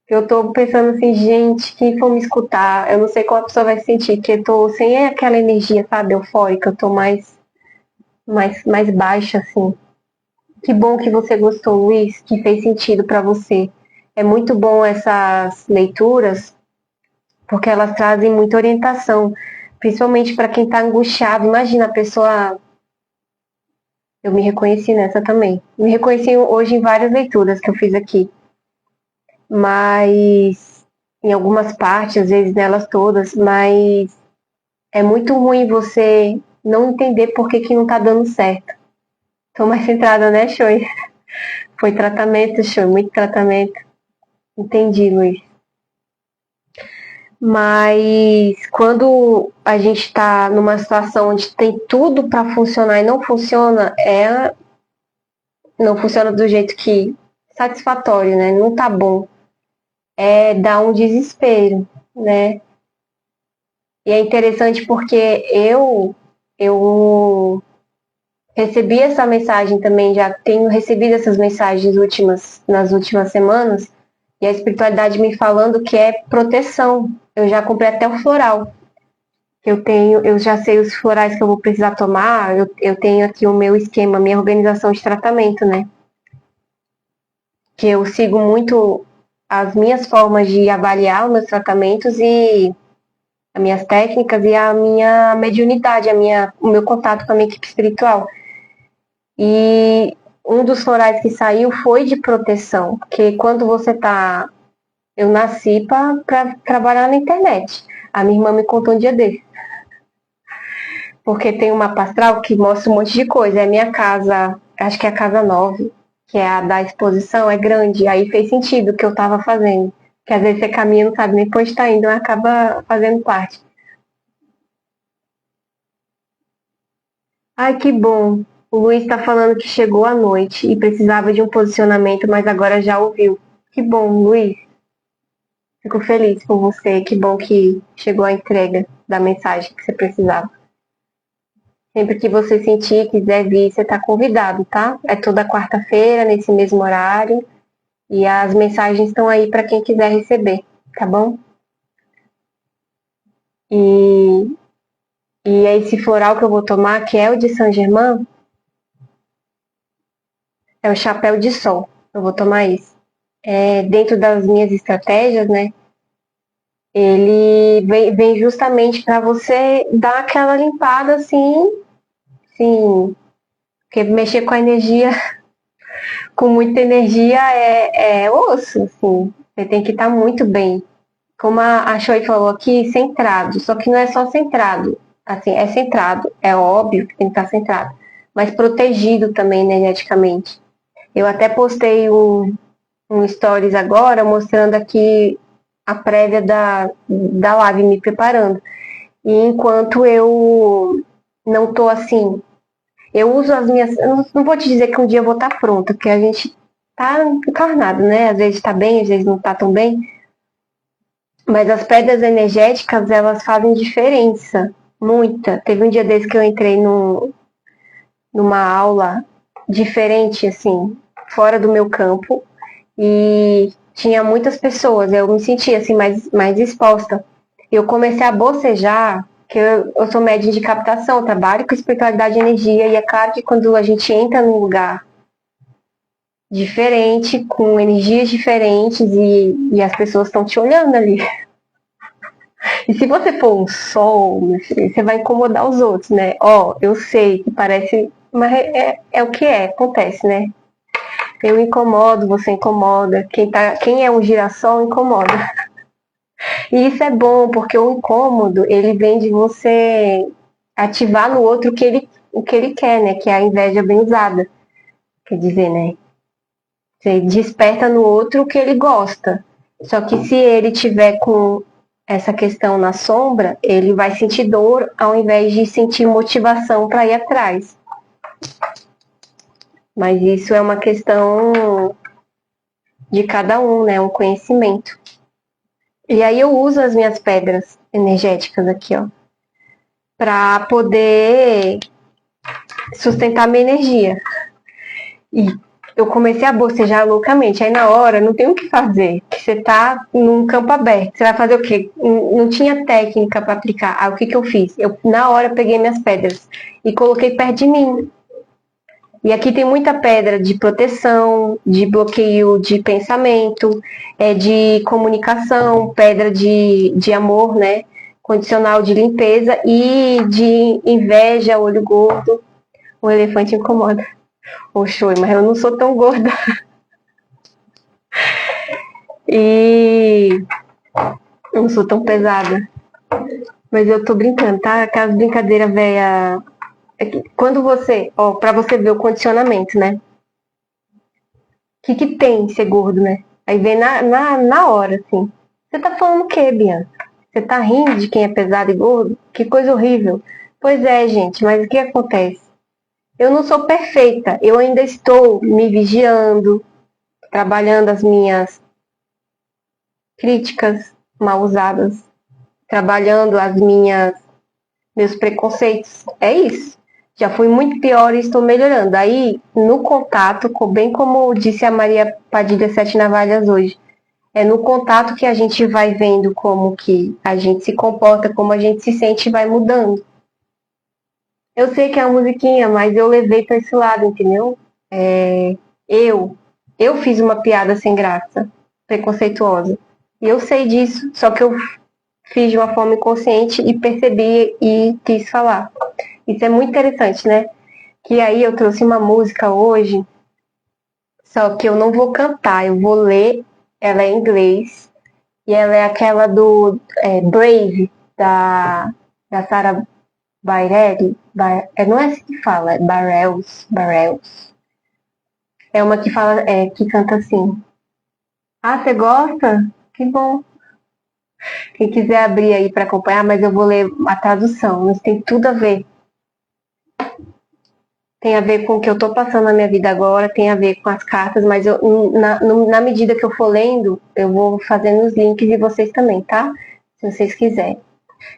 que eu tô pensando assim, gente, quem for me escutar, eu não sei qual a pessoa vai sentir, que eu tô sem aquela energia, sabe, eufórica, eu tô mais baixa, assim. Que bom que você gostou, Luiz, que fez sentido para você. É muito bom essas leituras, porque elas trazem muita orientação, principalmente para quem tá angustiado. Imagina a pessoa. Eu me reconheci nessa também. Me reconheci hoje em várias leituras que eu fiz aqui, mas em algumas partes, às vezes nelas todas, mas é muito ruim você não entender por que não tá dando certo. Tô mais centrada, né, Choi? Foi tratamento, Choi, muito tratamento. Entendi, Luiz. Mas quando a gente está numa situação onde tem tudo para funcionar e não funciona do jeito que satisfatório, né? Não tá bom. Dá um desespero, né? E é interessante porque eu recebi essa mensagem também, já tenho recebido essas mensagens nas últimas semanas, e a espiritualidade me falando que é proteção. Eu já comprei até o floral. Eu já sei os florais que eu vou precisar tomar, eu tenho aqui o meu esquema, minha organização de tratamento, né? Que eu sigo muito as minhas formas de avaliar os meus tratamentos e as minhas técnicas e a minha mediunidade, o meu contato com a minha equipe espiritual. E um dos florais que saiu foi de proteção, porque quando você tá. Eu nasci para trabalhar na internet. A minha irmã me contou um dia desse. Porque tem uma astral que mostra um monte de coisa. É a minha casa, acho que é a casa 9, que é a da exposição, é grande. Aí fez sentido o que eu estava fazendo. Que às vezes você caminha e não sabe nem para onde está indo, acaba fazendo parte. Ai, que bom. O Luiz está falando que chegou à noite e precisava de um posicionamento, mas agora já ouviu. Que bom, Luiz. Fico feliz por você. Que bom que chegou a entrega da mensagem que você precisava. Sempre que você sentir, quiser vir, você está convidado, tá? É toda quarta-feira, nesse mesmo horário. E as mensagens estão aí para quem quiser receber, tá bom? E é esse floral que eu vou tomar, que é o de Saint Germain, é o chapéu de sol. Eu vou tomar isso. Dentro das minhas estratégias, né? Ele vem justamente para você dar aquela limpada assim, sim, porque mexer com a energia, com muita energia é osso, assim. Você tem que estar muito bem. Como a Choi falou aqui, centrado. Só que não é só centrado. Assim, é centrado, é óbvio que tem que estar centrado. Mas protegido também energeticamente. Eu até postei um stories agora mostrando aqui a prévia da live me preparando. E enquanto eu não tô assim, eu uso as minhas. Eu não vou te dizer que um dia eu vou estar pronta, porque a gente tá encarnado, né? Às vezes tá bem, às vezes não tá tão bem. Mas as pedras energéticas, elas fazem diferença. Muita. Teve um dia desse que eu entrei numa aula diferente, assim, fora do meu campo. E tinha muitas pessoas, eu me sentia assim mais exposta. Eu comecei a bocejar, que eu sou médium de captação, trabalho com espiritualidade e energia, e é claro que quando a gente entra num lugar diferente, com energias diferentes, e as pessoas estão te olhando ali. E se você for um sol, meu filho, você vai incomodar os outros, né? Ó, eu sei que parece, mas é o que acontece, né? Eu incomodo, você incomoda. Quem é um girassol incomoda. E isso é bom, porque o incômodo, ele vem de você ativar no outro o que ele quer, né? Que é a inveja bem usada. Quer dizer, né? Você desperta no outro o que ele gosta. Só que se ele tiver com essa questão na sombra, ele vai sentir dor ao invés de sentir motivação para ir atrás. Mas isso é uma questão de cada um, né? Um conhecimento. E aí eu uso as minhas pedras energéticas aqui, ó, para poder sustentar minha energia. E eu comecei a bocejar loucamente. Aí na hora não tem o que fazer, que você tá num campo aberto. Você vai fazer o quê? Não tinha técnica para aplicar. Aí o que eu fiz? Eu na hora peguei minhas pedras e coloquei perto de mim. E aqui tem muita pedra de proteção, de bloqueio de pensamento, de comunicação, pedra de amor, né? Condicional de limpeza e de inveja, olho gordo. O elefante incomoda. Oxoi, mas eu não sou tão gorda. E não sou tão pesada. Mas eu tô brincando, tá? Aquelas brincadeiras velha. Quando você, ó, pra você ver o condicionamento, né? O que tem ser gordo, né? Aí vem na hora, assim. Você tá falando o quê, Bianca? Você tá rindo de quem é pesado e gordo? Que coisa horrível. Pois é, gente, mas o que acontece? Eu não sou perfeita. Eu ainda estou me vigiando, trabalhando as minhas críticas mal usadas, trabalhando meus preconceitos. É isso. Já fui muito pior e estou melhorando. Aí, no contato, bem como disse a Maria Padilha Sete Navalhas hoje, é no contato que a gente vai vendo como que a gente se comporta, como a gente se sente e vai mudando. Eu sei que é uma musiquinha, mas eu levei para esse lado, entendeu? Eu fiz uma piada sem graça, preconceituosa. E eu sei disso, só que eu fiz de uma forma inconsciente e percebi e quis falar. Isso é muito interessante, né? Que aí eu trouxe uma música hoje, só que eu não vou cantar, eu vou ler, ela é em inglês, e ela é aquela do Brave, da Sarah Bareilles, não é assim que fala, é Bareilles. É uma que fala, que canta assim. Ah, você gosta? Que bom. Quem quiser abrir aí para acompanhar, mas eu vou ler a tradução, mas tem tudo a ver. Tem a ver com o que eu estou passando na minha vida agora, tem a ver com as cartas, mas na medida que eu for lendo, eu vou fazendo os links e vocês também, tá? Se vocês quiserem.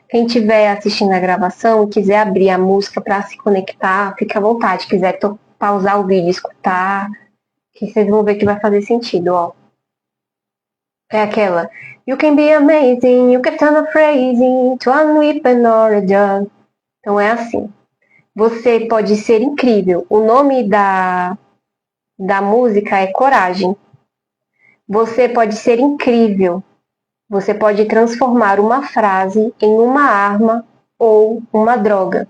Quem estiver assistindo a gravação e quiser abrir a música para se conectar, fique à vontade. Quiser pausar o vídeo e escutar, que vocês vão ver que vai fazer sentido, ó. É aquela. You can be amazing, you can turn a phrasing to a weapon or a drug. Então é assim. Você pode ser incrível. O nome da música é Coragem. Você pode ser incrível. Você pode transformar uma frase em uma arma ou uma droga.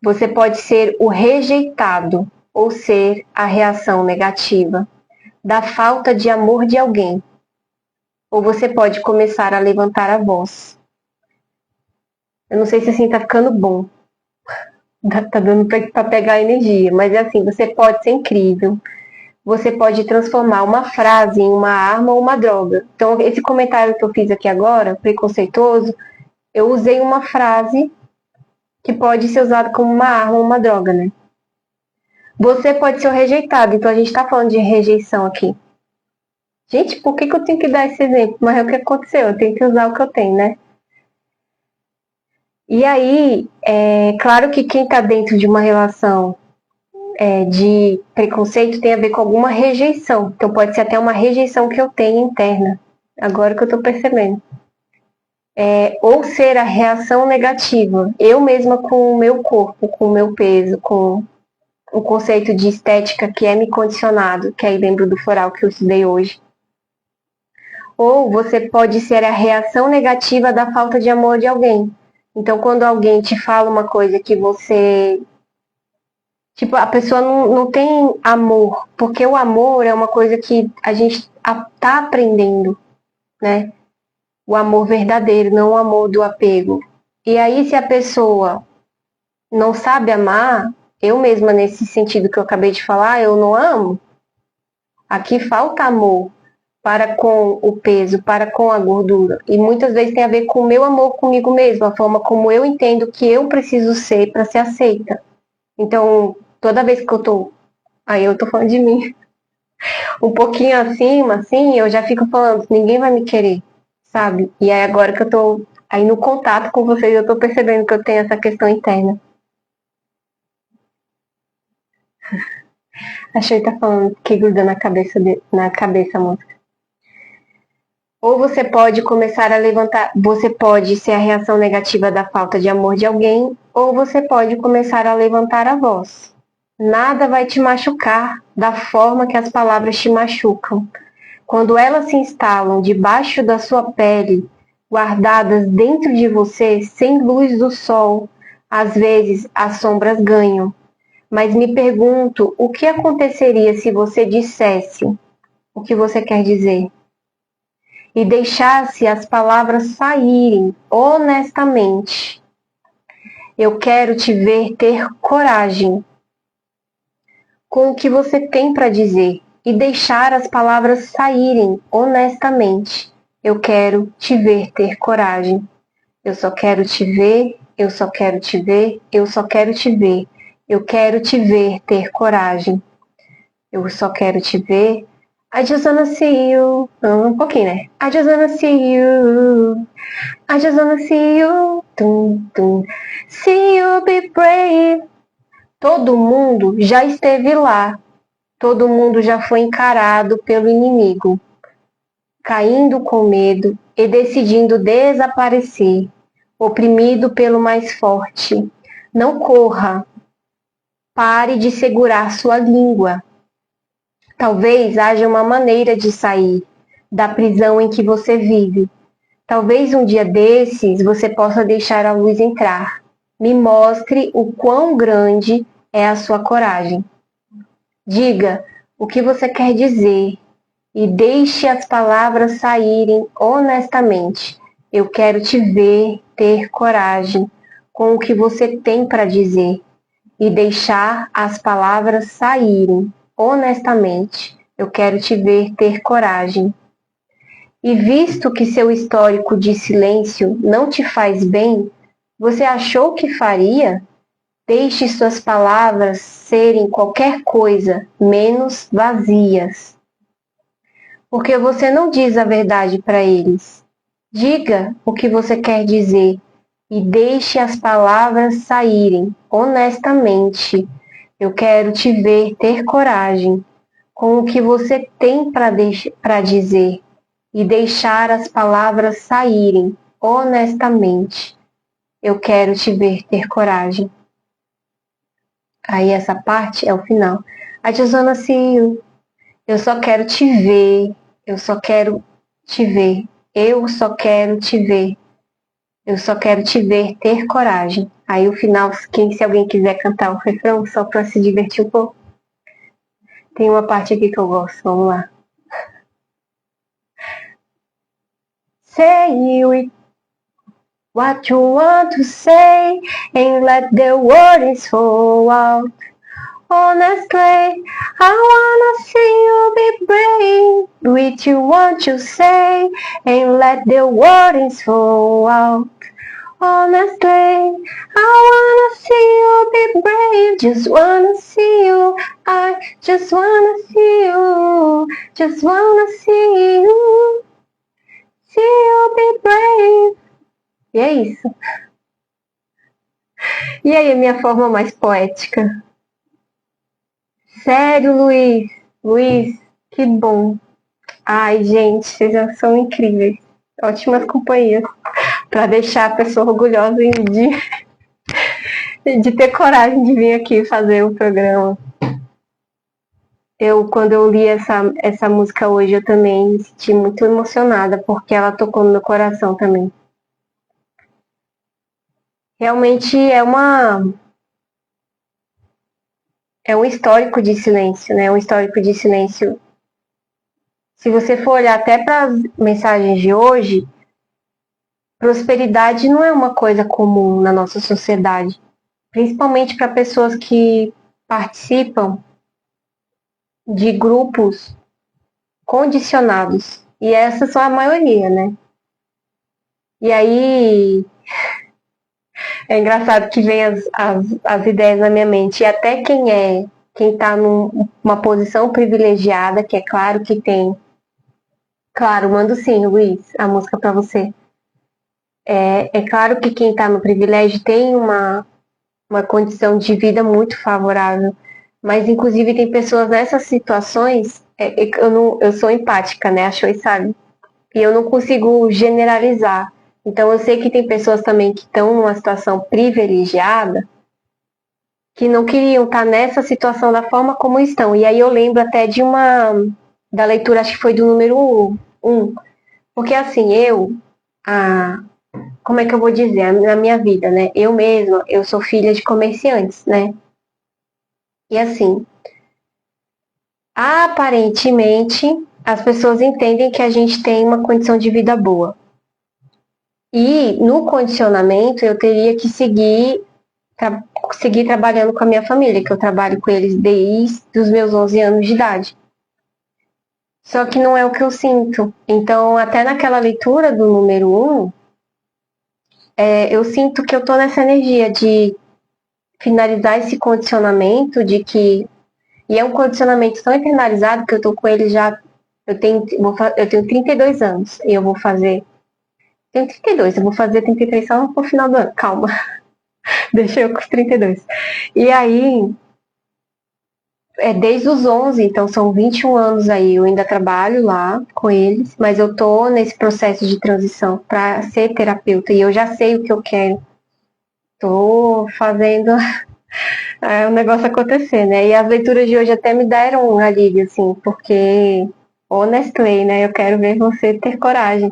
Você pode ser o rejeitado ou ser a reação negativa da falta de amor de alguém. Ou você pode começar a levantar a voz. Eu não sei se assim tá ficando bom. Tá dando para pegar energia, mas é assim, você pode ser incrível. Você pode transformar uma frase em uma arma ou uma droga. Então, esse comentário que eu fiz aqui agora, preconceituoso, eu usei uma frase que pode ser usada como uma arma ou uma droga, né? Você pode ser o rejeitado, então a gente tá falando de rejeição aqui. Gente, por que eu tenho que dar esse exemplo? Mas é o que aconteceu, eu tenho que usar o que eu tenho, né? E aí, é claro que quem tá dentro de uma relação de preconceito tem a ver com alguma rejeição. Então pode ser até uma rejeição que eu tenho interna, agora que eu tô percebendo. Ou ser a reação negativa, eu mesma com o meu corpo, com o meu peso, com o conceito de estética que é me condicionado, que aí lembro do floral que eu estudei hoje. Ou você pode ser a reação negativa da falta de amor de alguém. Então quando alguém te fala uma coisa que você... Tipo, a pessoa não tem amor, porque o amor é uma coisa que a gente tá aprendendo, né? O amor verdadeiro, não o amor do apego. E aí, se a pessoa não sabe amar, eu mesma, nesse sentido que eu acabei de falar, eu não amo. Aqui falta amor para com o peso, para com a gordura. E muitas vezes tem a ver com o meu amor comigo mesma, a forma como eu entendo que eu preciso ser para ser aceita. Então, toda vez que eu tô... Aí eu tô falando de mim. Um pouquinho acima, assim, eu já fico falando, ninguém vai me querer, sabe? E aí agora que eu tô aí no contato com vocês, eu tô percebendo que eu tenho essa questão interna. Achei que tá falando que gruda na cabeça, música. Ou você pode começar a levantar, você pode ser a reação negativa da falta de amor de alguém, ou você pode começar a levantar a voz. Nada vai te machucar da forma que as palavras te machucam. Quando elas se instalam debaixo da sua pele, guardadas dentro de você, sem luz do sol, às vezes as sombras ganham. Mas me pergunto, o que aconteceria se você dissesse o que você quer dizer? E deixasse as palavras saírem honestamente. Eu quero te ver ter coragem com o que você tem para dizer e deixar as palavras saírem honestamente. Eu quero te ver ter coragem. Eu só quero te ver, eu só quero te ver, eu só quero te ver. Eu quero te ver ter coragem. Eu só quero te ver. I just wanna see you. Um pouquinho, né? I just wanna see you. I just wanna see you. Tum, tum. See you be brave. Todo mundo já esteve lá. Todo mundo já foi encarado pelo inimigo, caindo com medo e decidindo desaparecer, oprimido pelo mais forte. Não corra. Pare de segurar sua língua. Talvez haja uma maneira de sair da prisão em que você vive. Talvez um dia desses você possa deixar a luz entrar. Me mostre o quão grande é a sua coragem. Diga o que você quer dizer e deixe as palavras saírem honestamente. Eu quero te ver ter coragem com o que você tem para dizer e deixar as palavras saírem honestamente. Eu quero te ver ter coragem. E visto que seu histórico de silêncio não te faz bem, você achou que faria? Deixe suas palavras serem qualquer coisa menos vazias. Porque você não diz a verdade para eles. Diga o que você quer dizer e deixe as palavras saírem honestamente. Eu quero te ver ter coragem com o que você tem para dizer e deixar as palavras saírem honestamente. Eu quero te ver ter coragem. Aí essa parte é o final. I just wanna see you. Eu só quero te ver. Eu só quero te ver. Eu só quero te ver. Eu só quero te ver ter coragem. Aí o final, se alguém quiser cantar o refrão, só pra se divertir um pouco. Tem uma parte aqui que eu gosto, vamos lá. Say it, what you want to say, and let the words fall out. Honestly, I wanna see you be brave with you what you say, and let the words fall out. Honestly, I wanna see you be brave, just wanna see you, I just wanna see you, just wanna see you be brave. E é isso. E aí, a minha forma mais poética? Sério, Luiz? Luiz, que bom. Ai, gente, vocês já são incríveis. Ótimas companhias. Para deixar a pessoa orgulhosa de ter coragem de vir aqui fazer o programa. Quando eu li essa música hoje, eu também me senti muito emocionada, porque ela tocou no meu coração também. Realmente é um histórico de silêncio, né? Um histórico de silêncio. Se você for olhar até para as mensagens de hoje, prosperidade não é uma coisa comum na nossa sociedade, principalmente para pessoas que participam de grupos condicionados. E essas são a maioria, né? E aí é engraçado que vem as ideias na minha mente. E até quem está numa posição privilegiada, que é claro que tem. Claro, mando sim, Luiz, a música para você. É claro que quem está no privilégio tem uma condição de vida muito favorável. Mas, inclusive, tem pessoas nessas situações. Eu sou empática, né? A Choi sabe. E eu não consigo generalizar. Então, eu sei que tem pessoas também que estão numa situação privilegiada que não queriam estar nessa situação da forma como estão. E aí eu lembro até da leitura, acho que foi do número 1. Porque assim, como é que eu vou dizer, na minha vida, né? Eu mesma, eu sou filha de comerciantes, né? E assim, aparentemente, as pessoas entendem que a gente tem uma condição de vida boa. E no condicionamento eu teria que seguir trabalhando com a minha família, que eu trabalho com eles desde os meus 11 anos de idade. Só que não é o que eu sinto. Então, até naquela leitura do número 1, eu sinto que eu estou nessa energia de finalizar esse condicionamento de que... E é um condicionamento tão internalizado que eu estou com ele já... Eu tenho 32 anos e eu vou fazer... Tenho 32, eu vou fazer 33 só no final do ano. Calma. Deixa eu com os 32. E aí, desde os 11, então são 21 anos aí. Eu ainda trabalho lá com eles, mas eu tô nesse processo de transição para ser terapeuta e eu já sei o que eu quero. Tô fazendo o negócio acontecer, né? E as leituras de hoje até me deram um alívio, assim, porque, honestly, né? Eu quero ver você ter coragem.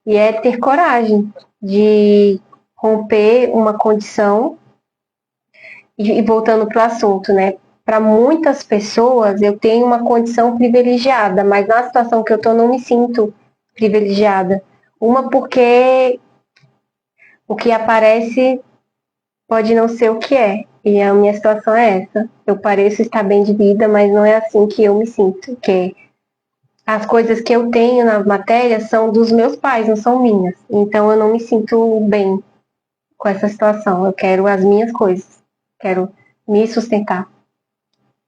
E é ter coragem de romper uma condição. E voltando para o assunto, né? Para muitas pessoas, eu tenho uma condição privilegiada, mas na situação que eu estou, não me sinto privilegiada. Uma porque o que aparece pode não ser o que é. E a minha situação é essa. Eu pareço estar bem de vida, mas não é assim que eu me sinto. Que as coisas que eu tenho na matéria são dos meus pais, não são minhas. Então eu não me sinto bem com essa situação. Eu quero as minhas coisas. Quero me sustentar.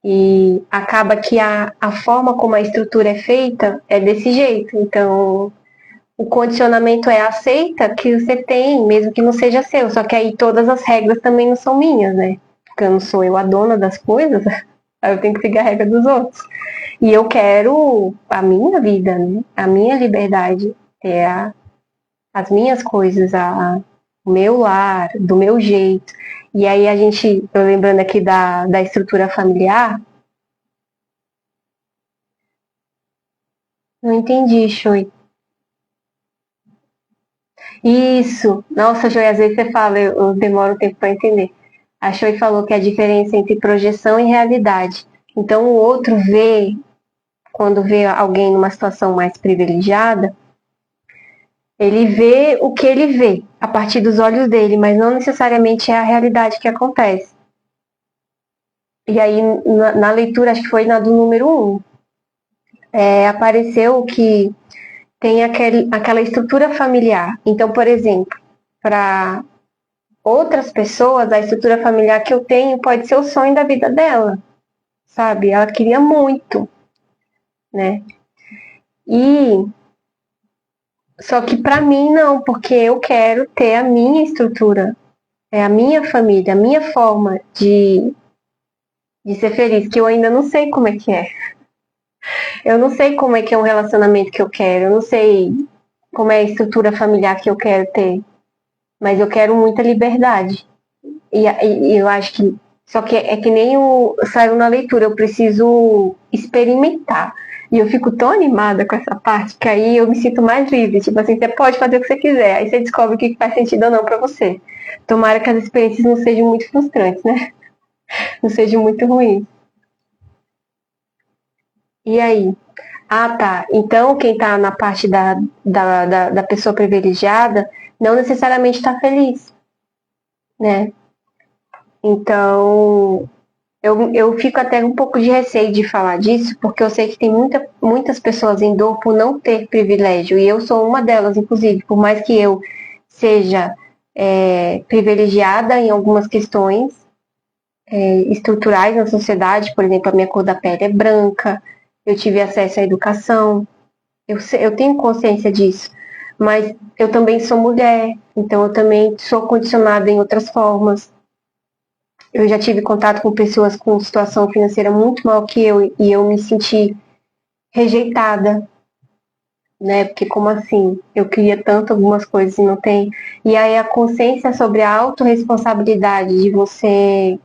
E acaba que a forma como a estrutura é feita é desse jeito. Então, o condicionamento é aceita que você tem, mesmo que não seja seu. Só que aí todas as regras também não são minhas, né? Porque eu não sou eu a dona das coisas, aí eu tenho que seguir a regra dos outros. E eu quero a minha vida, né? A minha liberdade, as minhas coisas, o meu lar, do meu jeito. E aí eu lembrando aqui da estrutura familiar, não entendi, Chui. Isso! Nossa, Joy, às vezes você fala, eu demoro um tempo para entender. A Joy falou que a diferença entre projeção e realidade. Então, o outro vê, quando vê alguém numa situação mais privilegiada, ele vê o que ele vê, a partir dos olhos dele, mas não necessariamente é a realidade que acontece. E aí, na leitura, acho que foi na do número 1, apareceu que tem aquela estrutura familiar. Então, por exemplo, para outras pessoas, a estrutura familiar que eu tenho pode ser o sonho da vida dela, sabe? Ela queria muito, né? E só que para mim não, porque eu quero ter a minha estrutura, a minha família, a minha forma de ser feliz, que eu ainda não sei como é que é. Eu não sei como é que é um relacionamento que eu quero, eu não sei como é a estrutura familiar que eu quero ter, mas eu quero muita liberdade. E eu acho que. Só que é que nem saiu na leitura, eu preciso experimentar. E eu fico tão animada com essa parte que aí eu me sinto mais livre. Tipo assim, você pode fazer o que você quiser, aí você descobre o que faz sentido ou não pra você. Tomara que as experiências não sejam muito frustrantes, né? Não sejam muito ruins. E aí? Ah, tá. Então, quem tá na parte da pessoa privilegiada não necessariamente está feliz, né? Então, eu fico até um pouco de receio de falar disso, porque eu sei que tem muitas pessoas em dor por não ter privilégio, e eu sou uma delas, inclusive, por mais que eu seja privilegiada em algumas questões estruturais na sociedade, por exemplo, a minha cor da pele é branca, eu tive acesso à educação, eu tenho consciência disso, mas eu também sou mulher, então eu também sou condicionada em outras formas. Eu já tive contato com pessoas com situação financeira muito maior que eu e eu me senti rejeitada, né? Porque como assim? Eu queria tanto algumas coisas e não tem. E aí a consciência sobre a autorresponsabilidade de você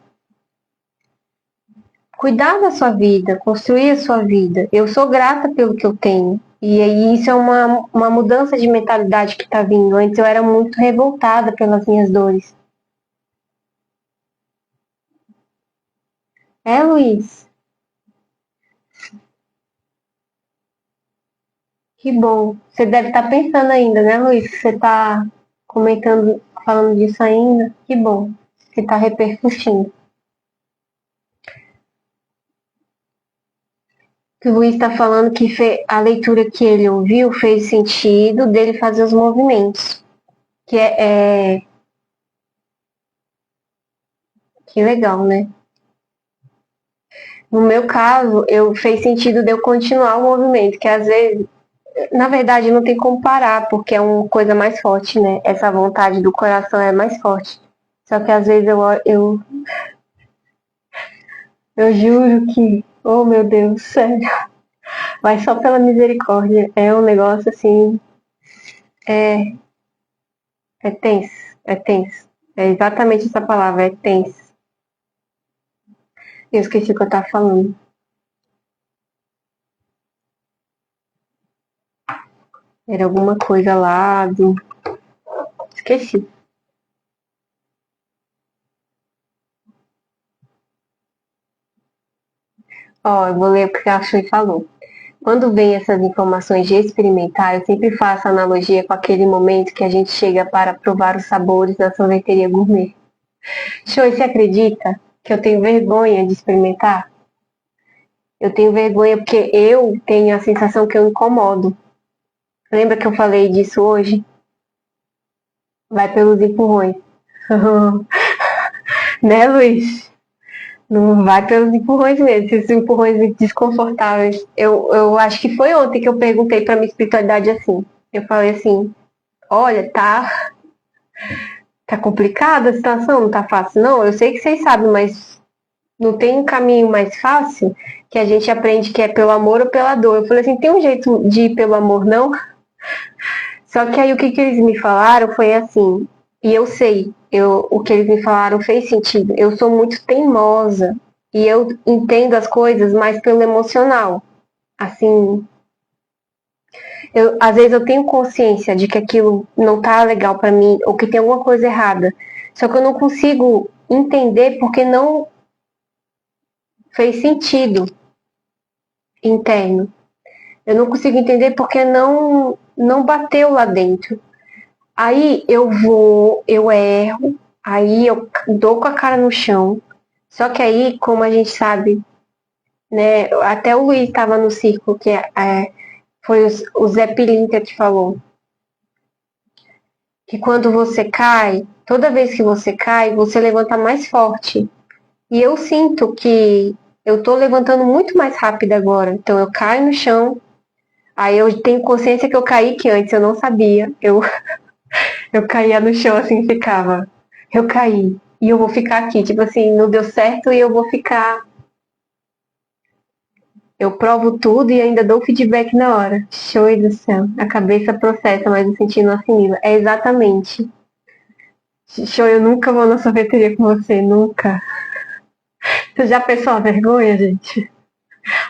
cuidar da sua vida, construir a sua vida. Eu sou grata pelo que eu tenho. E aí isso é uma mudança de mentalidade que está vindo. Antes eu era muito revoltada pelas minhas dores. É, Luiz? Que bom. Você deve estar pensando ainda, né, Luiz? Você está comentando, falando disso ainda? Que bom. Que está repercutindo. O Luiz está falando que a leitura que ele ouviu fez sentido dele fazer os movimentos. Que que legal, né? No meu caso, fez sentido de eu continuar o movimento, que às vezes, na verdade, não tem como parar, porque é uma coisa mais forte, né? Essa vontade do coração é mais forte. Só que às vezes eu juro que, oh meu Deus, sério, mas só pela misericórdia. É um negócio assim, é, é tenso, é tenso. É exatamente essa palavra, é tenso. Eu esqueci o que eu tava falando. Era alguma coisa lá do. Esqueci. Ó, eu vou ler o que a Shui falou. Quando vem essas informações de experimentar, eu sempre faço analogia com aquele momento que a gente chega para provar os sabores na sorveteria gourmet. Shui, você acredita que eu tenho vergonha de experimentar? Eu tenho vergonha porque eu tenho a sensação que eu incomodo. Lembra que eu falei disso hoje? Vai pelos empurrões. Né, Luiz? Não vai pelos empurrões mesmo, esses empurrões desconfortáveis. Eu acho que foi ontem que eu perguntei para minha espiritualidade assim. Eu falei assim, olha, tá complicada a situação, não tá fácil. Não, eu sei que vocês sabem, mas não tem um caminho mais fácil que a gente aprende que é pelo amor ou pela dor. Eu falei assim, tem um jeito de ir pelo amor, não? Só que aí o que eles me falaram foi assim, e eu sei, o que eles me falaram fez sentido. Eu sou muito teimosa e eu entendo as coisas mais pelo emocional. Assim, às vezes eu tenho consciência de que aquilo não tá legal pra mim ou que tem alguma coisa errada. Só que eu não consigo entender porque não fez sentido interno. Eu não consigo entender porque não bateu lá dentro. Aí eu erro, aí eu dou com a cara no chão. Só que aí, como a gente sabe, né? Até o Luiz estava no círculo, foi o Zé Pilintra que falou. Que quando você cai, toda vez que você cai, você levanta mais forte. E eu sinto que eu tô levantando muito mais rápido agora. Então eu caio no chão, aí eu tenho consciência que eu caí, que antes eu não sabia. Eu caía no chão assim, ficava. Eu caí. E eu vou ficar aqui. Tipo assim, não deu certo e eu vou ficar. Eu provo tudo e ainda dou feedback na hora. Show do céu. A cabeça processa, mas o sentido não assimila. É exatamente. Show, eu nunca vou na sorveteria com você, nunca. Você já pensou a vergonha, gente?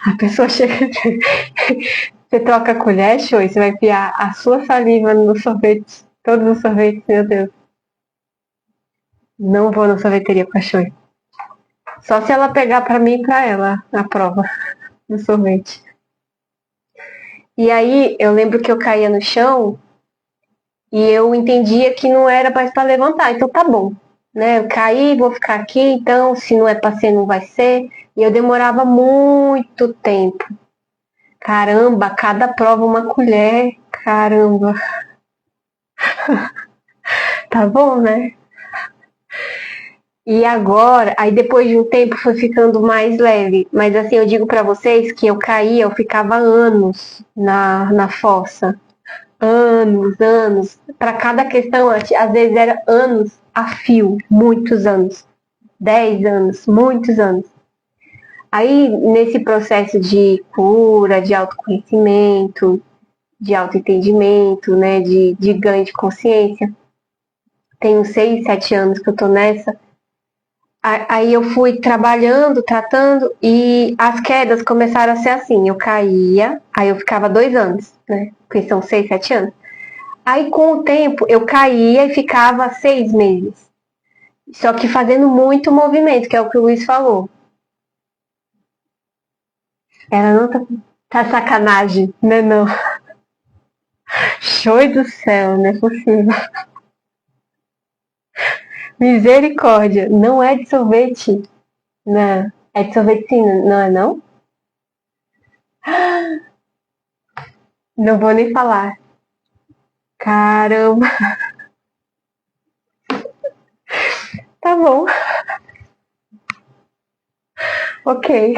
A pessoa chega. Você troca a colher, show, e você vai enfiar a sua saliva no sorvete. Todos os sorvetes, meu Deus. Não vou na sorveteria com a Shoei. Só se ela pegar pra mim e pra ela a prova do sorvete. E aí eu lembro que eu caía no chão e eu entendia que não era mais pra levantar. Então tá bom, né? Eu caí, vou ficar aqui, então se não é pra ser, não vai ser. E eu demorava muito tempo. Caramba, cada prova uma colher. Caramba. Tá bom, né? E agora, aí depois de um tempo foi ficando mais leve. Mas assim, eu digo pra vocês que eu caía, eu ficava anos na fossa. Anos, anos. Pra cada questão, às vezes era anos a fio, muitos anos. 10 anos, muitos anos. Aí, nesse processo de cura, de autoconhecimento, de autoentendimento, né, de ganho de consciência, tem uns 6, 7 anos que eu tô nessa. Aí eu fui trabalhando, tratando, e as quedas começaram a ser assim. Eu caía, aí eu ficava 2 anos, né? Porque são 6, 7 anos. Aí com o tempo eu caía e ficava 6 meses. Só que fazendo muito movimento, que é o que o Luiz falou. Ela não tá sacanagem, né? Não. Show do céu, não é possível. Misericórdia, não é de sorvete. Não, é de sorvete sim, não é não? Não vou nem falar. Caramba, tá bom, ok.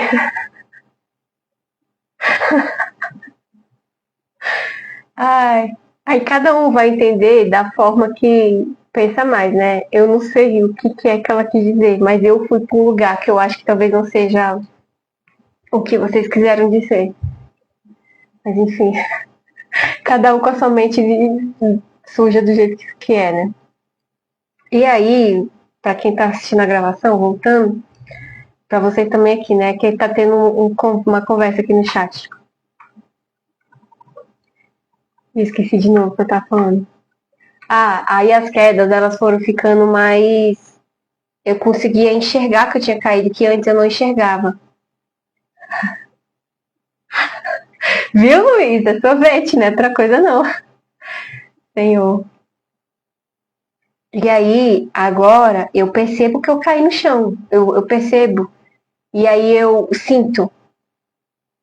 Ai, aí cada um vai entender da forma que pensa mais, né? Eu não sei o que é que ela quis dizer, mas eu fui para um lugar que eu acho que talvez não seja o que vocês quiseram dizer. Mas enfim, cada um com a sua mente suja do jeito que é, né? E aí, para quem tá assistindo a gravação, voltando, para vocês também aqui, né? Que tá tendo uma conversa aqui no chat. Esqueci de novo o que eu tava falando. Ah, aí as quedas, elas foram ficando mais. Eu conseguia enxergar que eu tinha caído, que antes eu não enxergava. Viu, Luiz? É sorvete, né? Outra coisa não. Senhor. E aí, agora, eu percebo que eu caí no chão. Eu percebo. E aí eu sinto.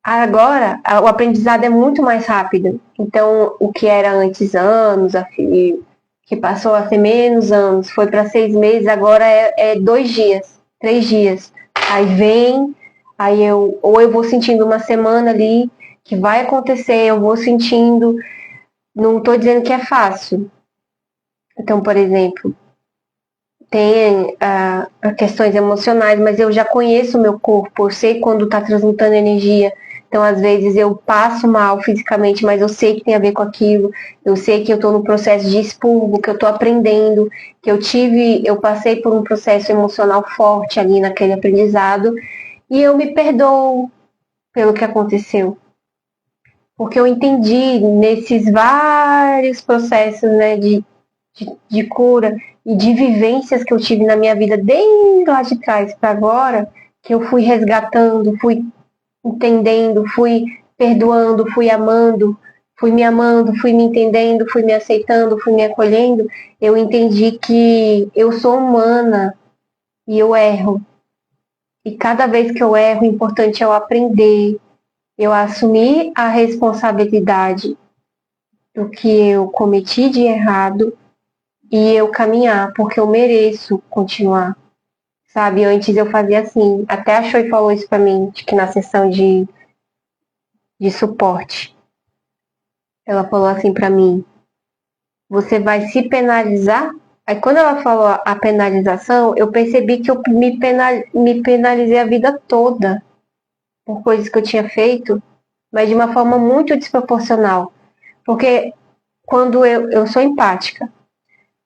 Agora, o aprendizado é muito mais rápido. Então, o que era antes anos, que passou a ser menos anos, foi para 6 meses, agora é 2 dias, 3 dias. Aí vem, ou eu vou sentindo uma semana ali, que vai acontecer, eu vou sentindo. Não estou dizendo que é fácil. Então, por exemplo, tem questões emocionais, mas eu já conheço o meu corpo, eu sei quando está transmutando energia. Então, às vezes, eu passo mal fisicamente, mas eu sei que tem a ver com aquilo. Eu sei que eu estou no processo de expurgo, que eu estou aprendendo, que eu passei por um processo emocional forte ali naquele aprendizado, e eu me perdoo pelo que aconteceu. Porque eu entendi nesses vários processos, né, de cura e de vivências que eu tive na minha vida desde lá de trás para agora, que eu fui resgatando, fui entendendo, fui perdoando, fui amando, fui me entendendo, fui me aceitando, fui me acolhendo. Eu entendi que eu sou humana e eu erro. E cada vez que eu erro, o importante é eu aprender, eu assumir a responsabilidade do que eu cometi de errado e eu caminhar, porque eu mereço continuar, sabe? Antes eu fazia assim, até a Choi falou isso pra mim, acho que na sessão de suporte. Ela falou assim pra mim, você vai se penalizar? Aí quando ela falou a penalização, eu percebi que eu me penalizei a vida toda por coisas que eu tinha feito, mas de uma forma muito desproporcional. Porque quando eu sou empática,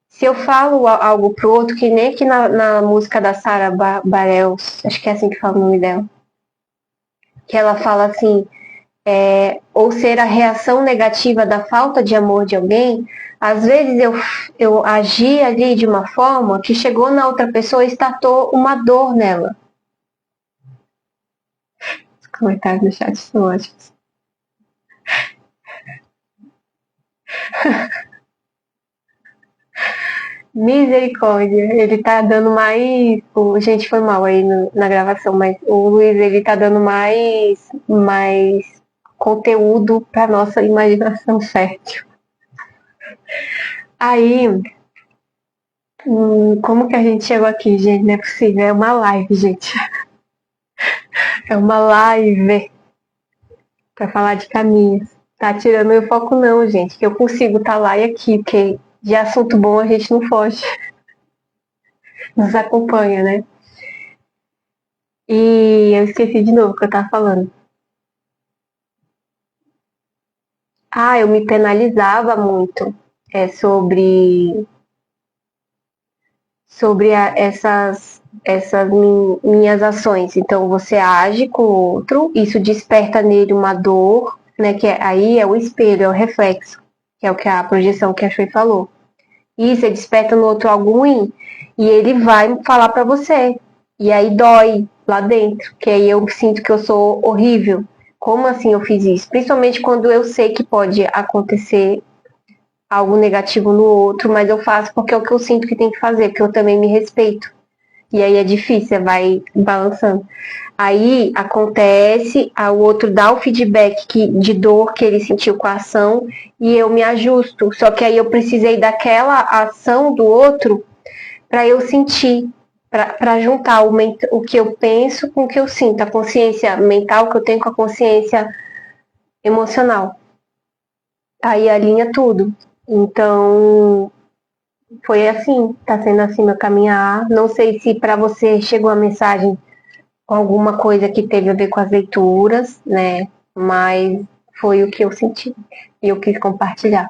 se eu falo algo pro outro, que nem que na música da Sarah Bareilles, acho que é assim que fala o nome dela, que ela fala assim, ou ser a reação negativa da falta de amor de alguém, às vezes eu agi ali de uma forma que chegou na outra pessoa e estatou uma dor nela. Os comentários no chat são ótimos. Misericórdia, ele tá dando mais. Gente, foi mal aí na gravação, mas o Luiz ele tá dando mais conteúdo pra nossa imaginação fértil. Aí, como que a gente chegou aqui, gente? Não é possível, é uma live, gente. É uma live pra falar de caminhos. Tá tirando meu foco não, gente, que eu consigo estar lá e aqui, porque de assunto bom a gente não foge. Nos acompanha, né? E eu esqueci de novo o que eu tava falando. Eu me penalizava muito sobre essas minhas ações. Então, você age com o outro, isso desperta nele uma dor, né? Que aí é o espelho, é o reflexo, que é o que a projeção que a Shui falou. E você desperta no outro algo ruim e ele vai falar para você. E aí dói lá dentro, que aí eu sinto que eu sou horrível. Como assim eu fiz isso? Principalmente quando eu sei que pode acontecer algo negativo no outro, mas eu faço porque é o que eu sinto que tem que fazer, porque eu também me respeito. E aí é difícil, você vai balançando. Aí acontece, o outro dá o feedback de dor que ele sentiu com a ação e eu me ajusto. Só que aí eu precisei daquela ação do outro para eu sentir, para juntar o que eu penso com o que eu sinto, a consciência mental que eu tenho com a consciência emocional. Aí alinha tudo. Então, foi assim, tá sendo assim meu caminhar. Não sei se para você chegou a mensagem com alguma coisa que teve a ver com as leituras, né? Mas foi o que eu senti e eu quis compartilhar.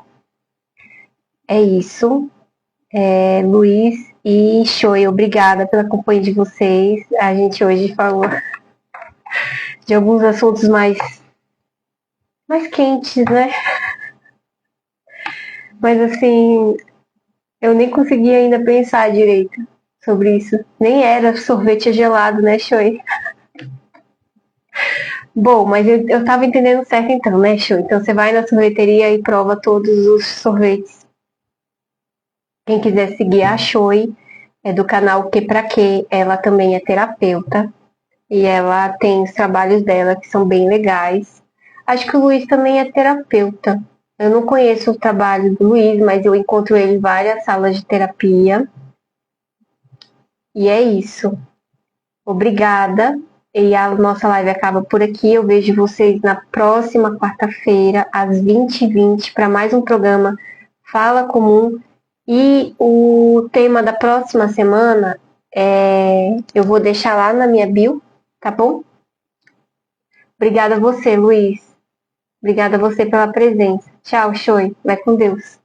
É isso. Luiz e Choi, obrigada pela companhia de vocês. A gente hoje falou de alguns assuntos mais quentes, né? Mas assim, eu nem consegui ainda pensar direito sobre isso. Nem era sorvete gelado, né, Choi? Bom, mas eu tava entendendo certo então, né, Choi? Então você vai na sorveteria e prova todos os sorvetes. Quem quiser seguir a Choi, é do canal Que Pra Que, ela também é terapeuta. E ela tem os trabalhos dela que são bem legais. Acho que o Luiz também é terapeuta. Eu não conheço o trabalho do Luiz, mas eu encontro ele em várias salas de terapia. E é isso. Obrigada. E a nossa live acaba por aqui. Eu vejo vocês na próxima quarta-feira, às 20h20, para mais um programa Fala Comum. E o tema da próxima semana eu vou deixar lá na minha bio, tá bom? Obrigada a você, Luiz. Obrigada a você pela presença. Tchau, Choi. Vai com Deus.